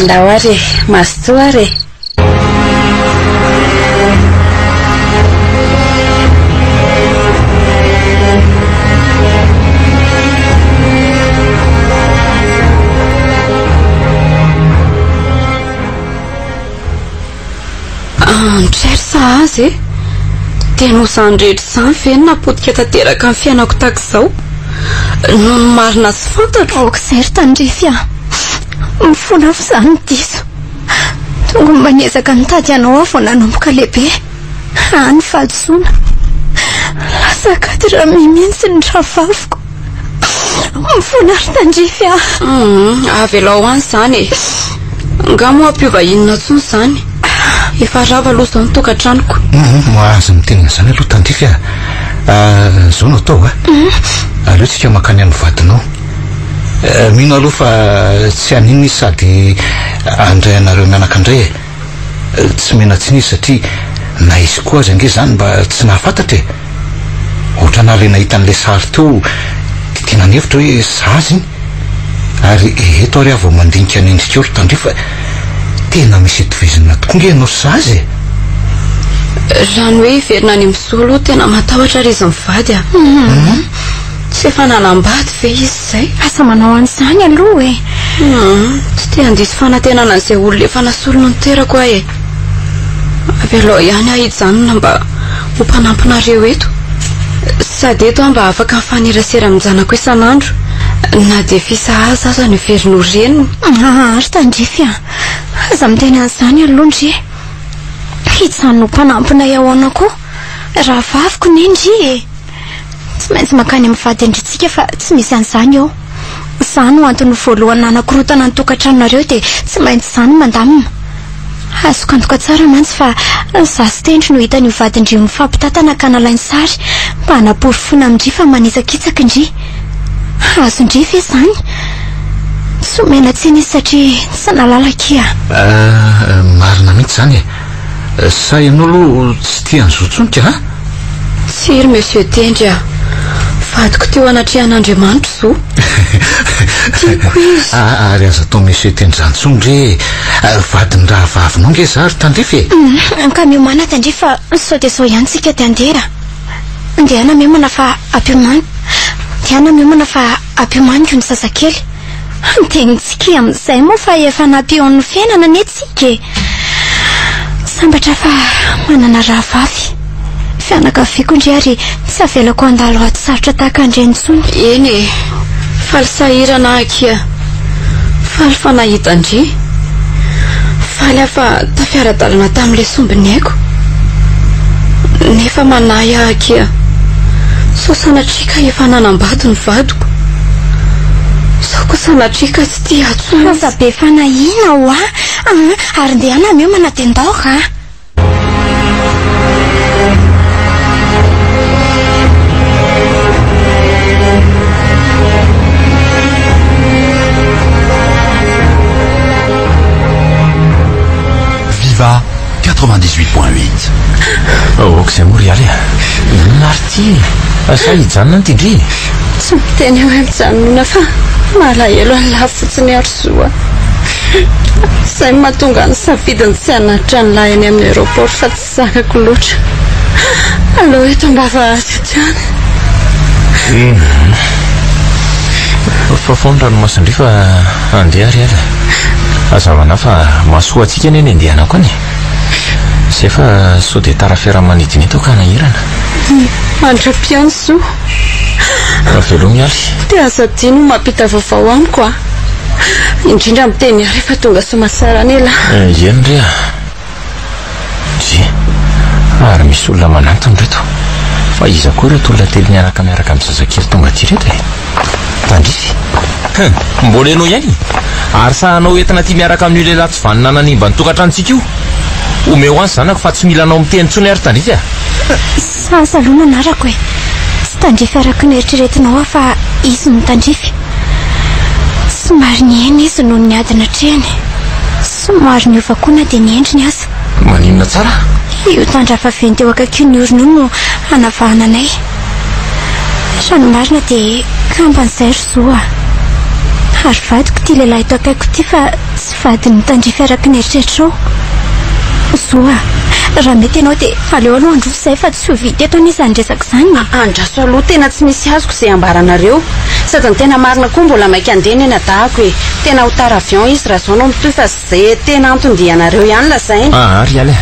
[SPEAKER 9] ndao ary mazoto ary
[SPEAKER 5] Mitrary sa azy dia no zany rehetra zany ve napodika tanteraka amin'ny fiainako tahaka izao no ny marina sy fantatro.
[SPEAKER 2] Okizay ry tandrify mifona avy zany ny diso tonga mba niezaka nitady anao avy nanomboka lehibe any fahadisoana lasa kady raha mihitsy ny ravaviko mifona ry tandrify
[SPEAKER 5] avy alao any zany e nga moa ampiova inona tsony zany efa rava aloha zao ny tokantranoko.
[SPEAKER 7] Azo mitenina zany aloha tandrify zao no atao aleo tsika makany amin'ny vadinao mino aloha fa tsy haninona izy sady andray anareo mianaka indray tsy mena tsiny izy satria na izy koa aza nge zany mba tsy nahafantatra ohatra nale nahita n'ilay sary teo tena nevitra hoe zazy iny ary eto ary avao mandinika anendrika eo ry tandrify tena misy itovezina tokoa nge ianao zazy
[SPEAKER 5] Raha hoe hiverina any Misolo tena matahotra ry izy mivady a. Tsy efa nanambady ve izy izay?
[SPEAKER 2] Asa manao an'izany aloha e.
[SPEAKER 5] Tsy te handisy fanantenana an'izay olona efa nasolony ny toerako ahy e. Avelao ihany ahy hijanona mba ho mpanampinareo eto. Sady eto mba afaka mifanerasera amin'ny zanako isan'andro. Na dia fisahaza aza ny verina ho reniny.
[SPEAKER 2] Ary tandrify a. Aza miteny an'izany aloha ndry. Hijanona ho mpanampinay ao anako. Raha vaviko ny ndry e. Tsy maintsy makany amin'ny vady andritsika fa tsy misy an'izany ao. Izany ho antony voalohany nanakorontana ny tokantranonareo dia tsy maintsy izany mandamina. Azoko antoka tsara mantsy fa zasy tendry no hita ny vady ndry mifampitatana ka nalainy sary mba hanaporofona amindry fa manisakitsaka ndry. Azo ndry ve izany? Tsy omena tsiny izy satria tsy nalalakia.
[SPEAKER 7] Marina mihitsy izany e. Sa ianao tsy tia an'izotsonika ha?
[SPEAKER 5] Tsiry monsieur Tendry a. Vadiko teo anatrihan'Andriamanitra zo. Tiako izy.
[SPEAKER 7] Ary aza atao monsieur Tendry izany tsony ndre vadiny raha vavinao nge zary tandrify e.
[SPEAKER 2] Ka miomana tandrifa sao dia sao ihany tsika tandera. Ndiana miomana fa ampiomana. Ndiana miomana fa ampiomana ny sasakely. Tegnitsika amin'izay moa fa efa nampiony fiainana ny etsika e. Sambatra fa manana raha vavy. Fianakaviako ndry ary tsy avelako andalo ato sarotra tahaka andreny tsony.
[SPEAKER 5] Eny e. Faly sahirana akia. Faly fanahita ndry. Faly afa tafiara-dalana tamin'ilay sombiny aiko. Nefa manahy akia. So sanatrika efa nanambady ny vadiko. So ko sanatrika tsy tia atsony.
[SPEAKER 2] Asa be fanahina ho a. Ary ndeana miomana tendaoka a.
[SPEAKER 6] Viva 98.8.
[SPEAKER 1] Oh, que c'est Montréal. Marty. Asa hijanona ny tindry.
[SPEAKER 5] Tsy miteny hoe mijanona fa malahelo any lahy fotsiny ary soa. Izay mahatonga ny safidiny tsy hanatra ny lahy any amin'ny aéroport fa tsy zakako loatra. Allo eto mba fa azy tiany.
[SPEAKER 1] Fafony ranomasindry fa andeha ary ala. Azavana fa masoa antsika ny andehanako any. Zay fa sao dia tara fiaramanidiny eto ka nahirana.
[SPEAKER 5] Mandra-piano zo.
[SPEAKER 1] Velo mialy.
[SPEAKER 5] Dia aza dino mampita vaovao amiko a. Indrindra miteny ary fa tonga somasara ny lahy.
[SPEAKER 1] Eny rea. Zy. Ary misy olona manantona reto. Fa iza koa reto olona tely miaraka amin'ny zazakely tonga ty reto e. Tandrify. Mbola ianao ihany. Ary sahanao entina ty miaraka amin'ny lehilahy tsy vanina nanimba ny tokantranontsika io. Omeo any zanako fa tsy mila anao miteny tsony ary tandrify a.
[SPEAKER 2] Sasaloana anarako e. Tsy tandrify araka ny eritreretinao fa izy no tandrify. Somary nieny izy noho ny adina treny. Somary niova koa na dia niendry ny asa.
[SPEAKER 1] Maninona tsara?
[SPEAKER 2] Io tandrafa veny teo akaiky ny orona no hanavahana anay. Rano marina dia kampan'izay ry zoa. Ary vadiko ty lehilahy eto akaiko ty fa tsy vadiny tandrify araka ny eritreretrao. Zoa, raha mety ianao dia aleo aloha androso izay fa tsy ho vita eto anisany resaka izany.
[SPEAKER 9] Andraso aloha tena tsy misy azoko izay ambaranareo. Sady ny tena marina koa mbola maika andeny eny adahako e. Tena ho tara avion izy raha zao no mitoy fa izay tena antondianareo ihany lazainy.
[SPEAKER 1] Ary ala.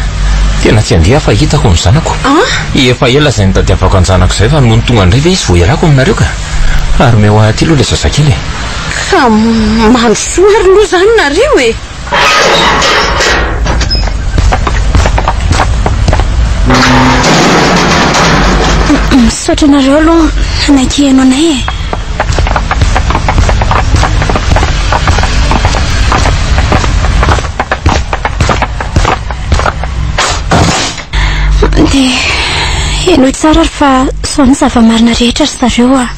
[SPEAKER 1] Tena tsy andeha fa hitako ny zanako. Efa ela izay nitadiavako ny zanako izay fa noho ny tonga indray ve izy vao ialako aminareo ka. Ary meo aty aloha ilay zazakely e.
[SPEAKER 9] Ka mandro soa ary aloha izany nareo e.
[SPEAKER 2] Misaotra nareo aloha nanakihano anay e. Dia eno tsara ary fa sao ny zava-marina rehetra ry zareo a.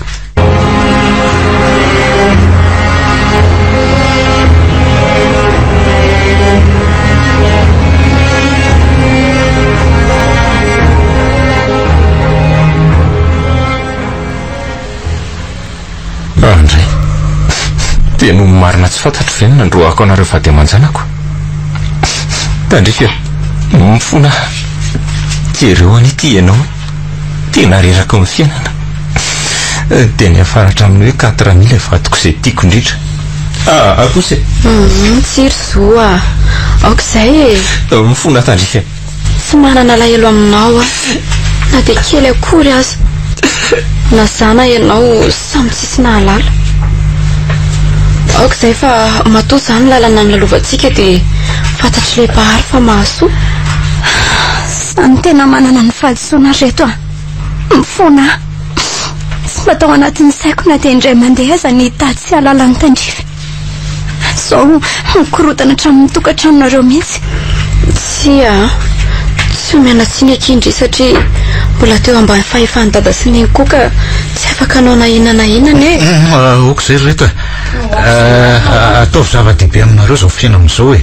[SPEAKER 1] Andray. Dia no marina tsy fantatro ve ny nandroako anareo fady aman-janako. Tandrify mifona.
[SPEAKER 3] jereo anyty ianao tena reraka amin'ny fiainana dia ny afaratra amin'ny hoe 4000 evadiko izay tiako indrindra akosa
[SPEAKER 5] tsiry zo a aok'izay
[SPEAKER 3] mifona tandrika
[SPEAKER 5] tsy manana lahelo aminao a na dia kely akory aza na zana ianao samy tsisy nahalala aok'izay fa matoa zany lalana ny lalovantsika dia fantatry le bahary fa mahasoa
[SPEAKER 2] sany tena manana ny fahadisoana reto a mifona sy mba tao anatin'ny saiko na dia indray mandeha aza ny tady sy alala ny tandrify zao mikorotana hatramin'ny tokantranonareo mihitsy
[SPEAKER 5] tsy tsy mianatsiny akindry satria mbola teo ambany fahefany dada sy neny koa ka tsy afaka anao na inana
[SPEAKER 7] oko zay reto ataovy zava-dehibe aminareo zao fiaina amin'izao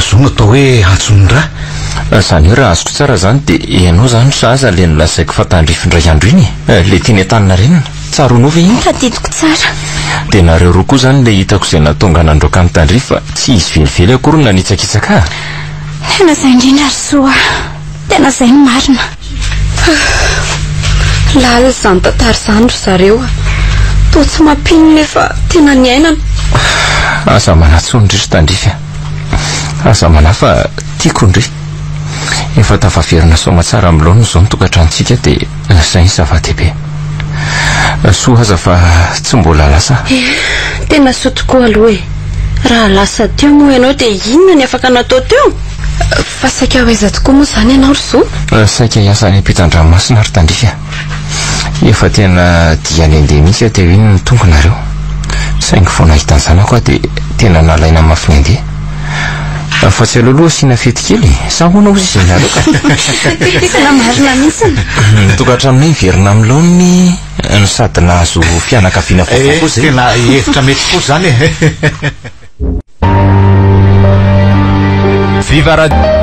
[SPEAKER 7] zao natao hoe antsony ra
[SPEAKER 3] zany hoe raha azotro tsara zany dia ianao zany saza le nilazaiko fa tandrifindray andro iny le tiany an-tanina renina tsara onova iny
[SPEAKER 2] tadidiko tsara
[SPEAKER 3] dia nareo roa koa zany le hitako izay natonga nandroaka ny tandrifa tsy izy velively akory nanitsakitsaka
[SPEAKER 2] tena zay indrindra ry soa tena zay ny marina
[SPEAKER 5] lala zany tantary zany ry zareo toa tsy mampino nefa tena ny ainana
[SPEAKER 3] aza manatsonindrisy tandrify aza mana fa tiako indry efa tafaverina soma tsara amin'loana zao nitokantrantsika dia zay ny zava-dehibe soa aza fa tsy mbola lasa
[SPEAKER 5] tena soa tokoa aloha raha lasa teo moa ianao dia inona ny afaka natao teo fa saika hoaiza tokoa moa zany ianao ry zo
[SPEAKER 3] saika hiasa ny ampitan-dranomasina ry tandrify efa tena dianendeha mihitsy teo iny ny tongonareo saingy vao nahitany zanako a dia tena nalaina mafy ny andeha fa tsy alohaloha siana fety kely sa hoana ozy izay nareo ka
[SPEAKER 2] tena marina mihitsy
[SPEAKER 3] tokantranonay verina amin'laony ny sady nahazo fianakaviana vaovao zay
[SPEAKER 7] tena hevitra mety koa zany
[SPEAKER 4] Viva Radio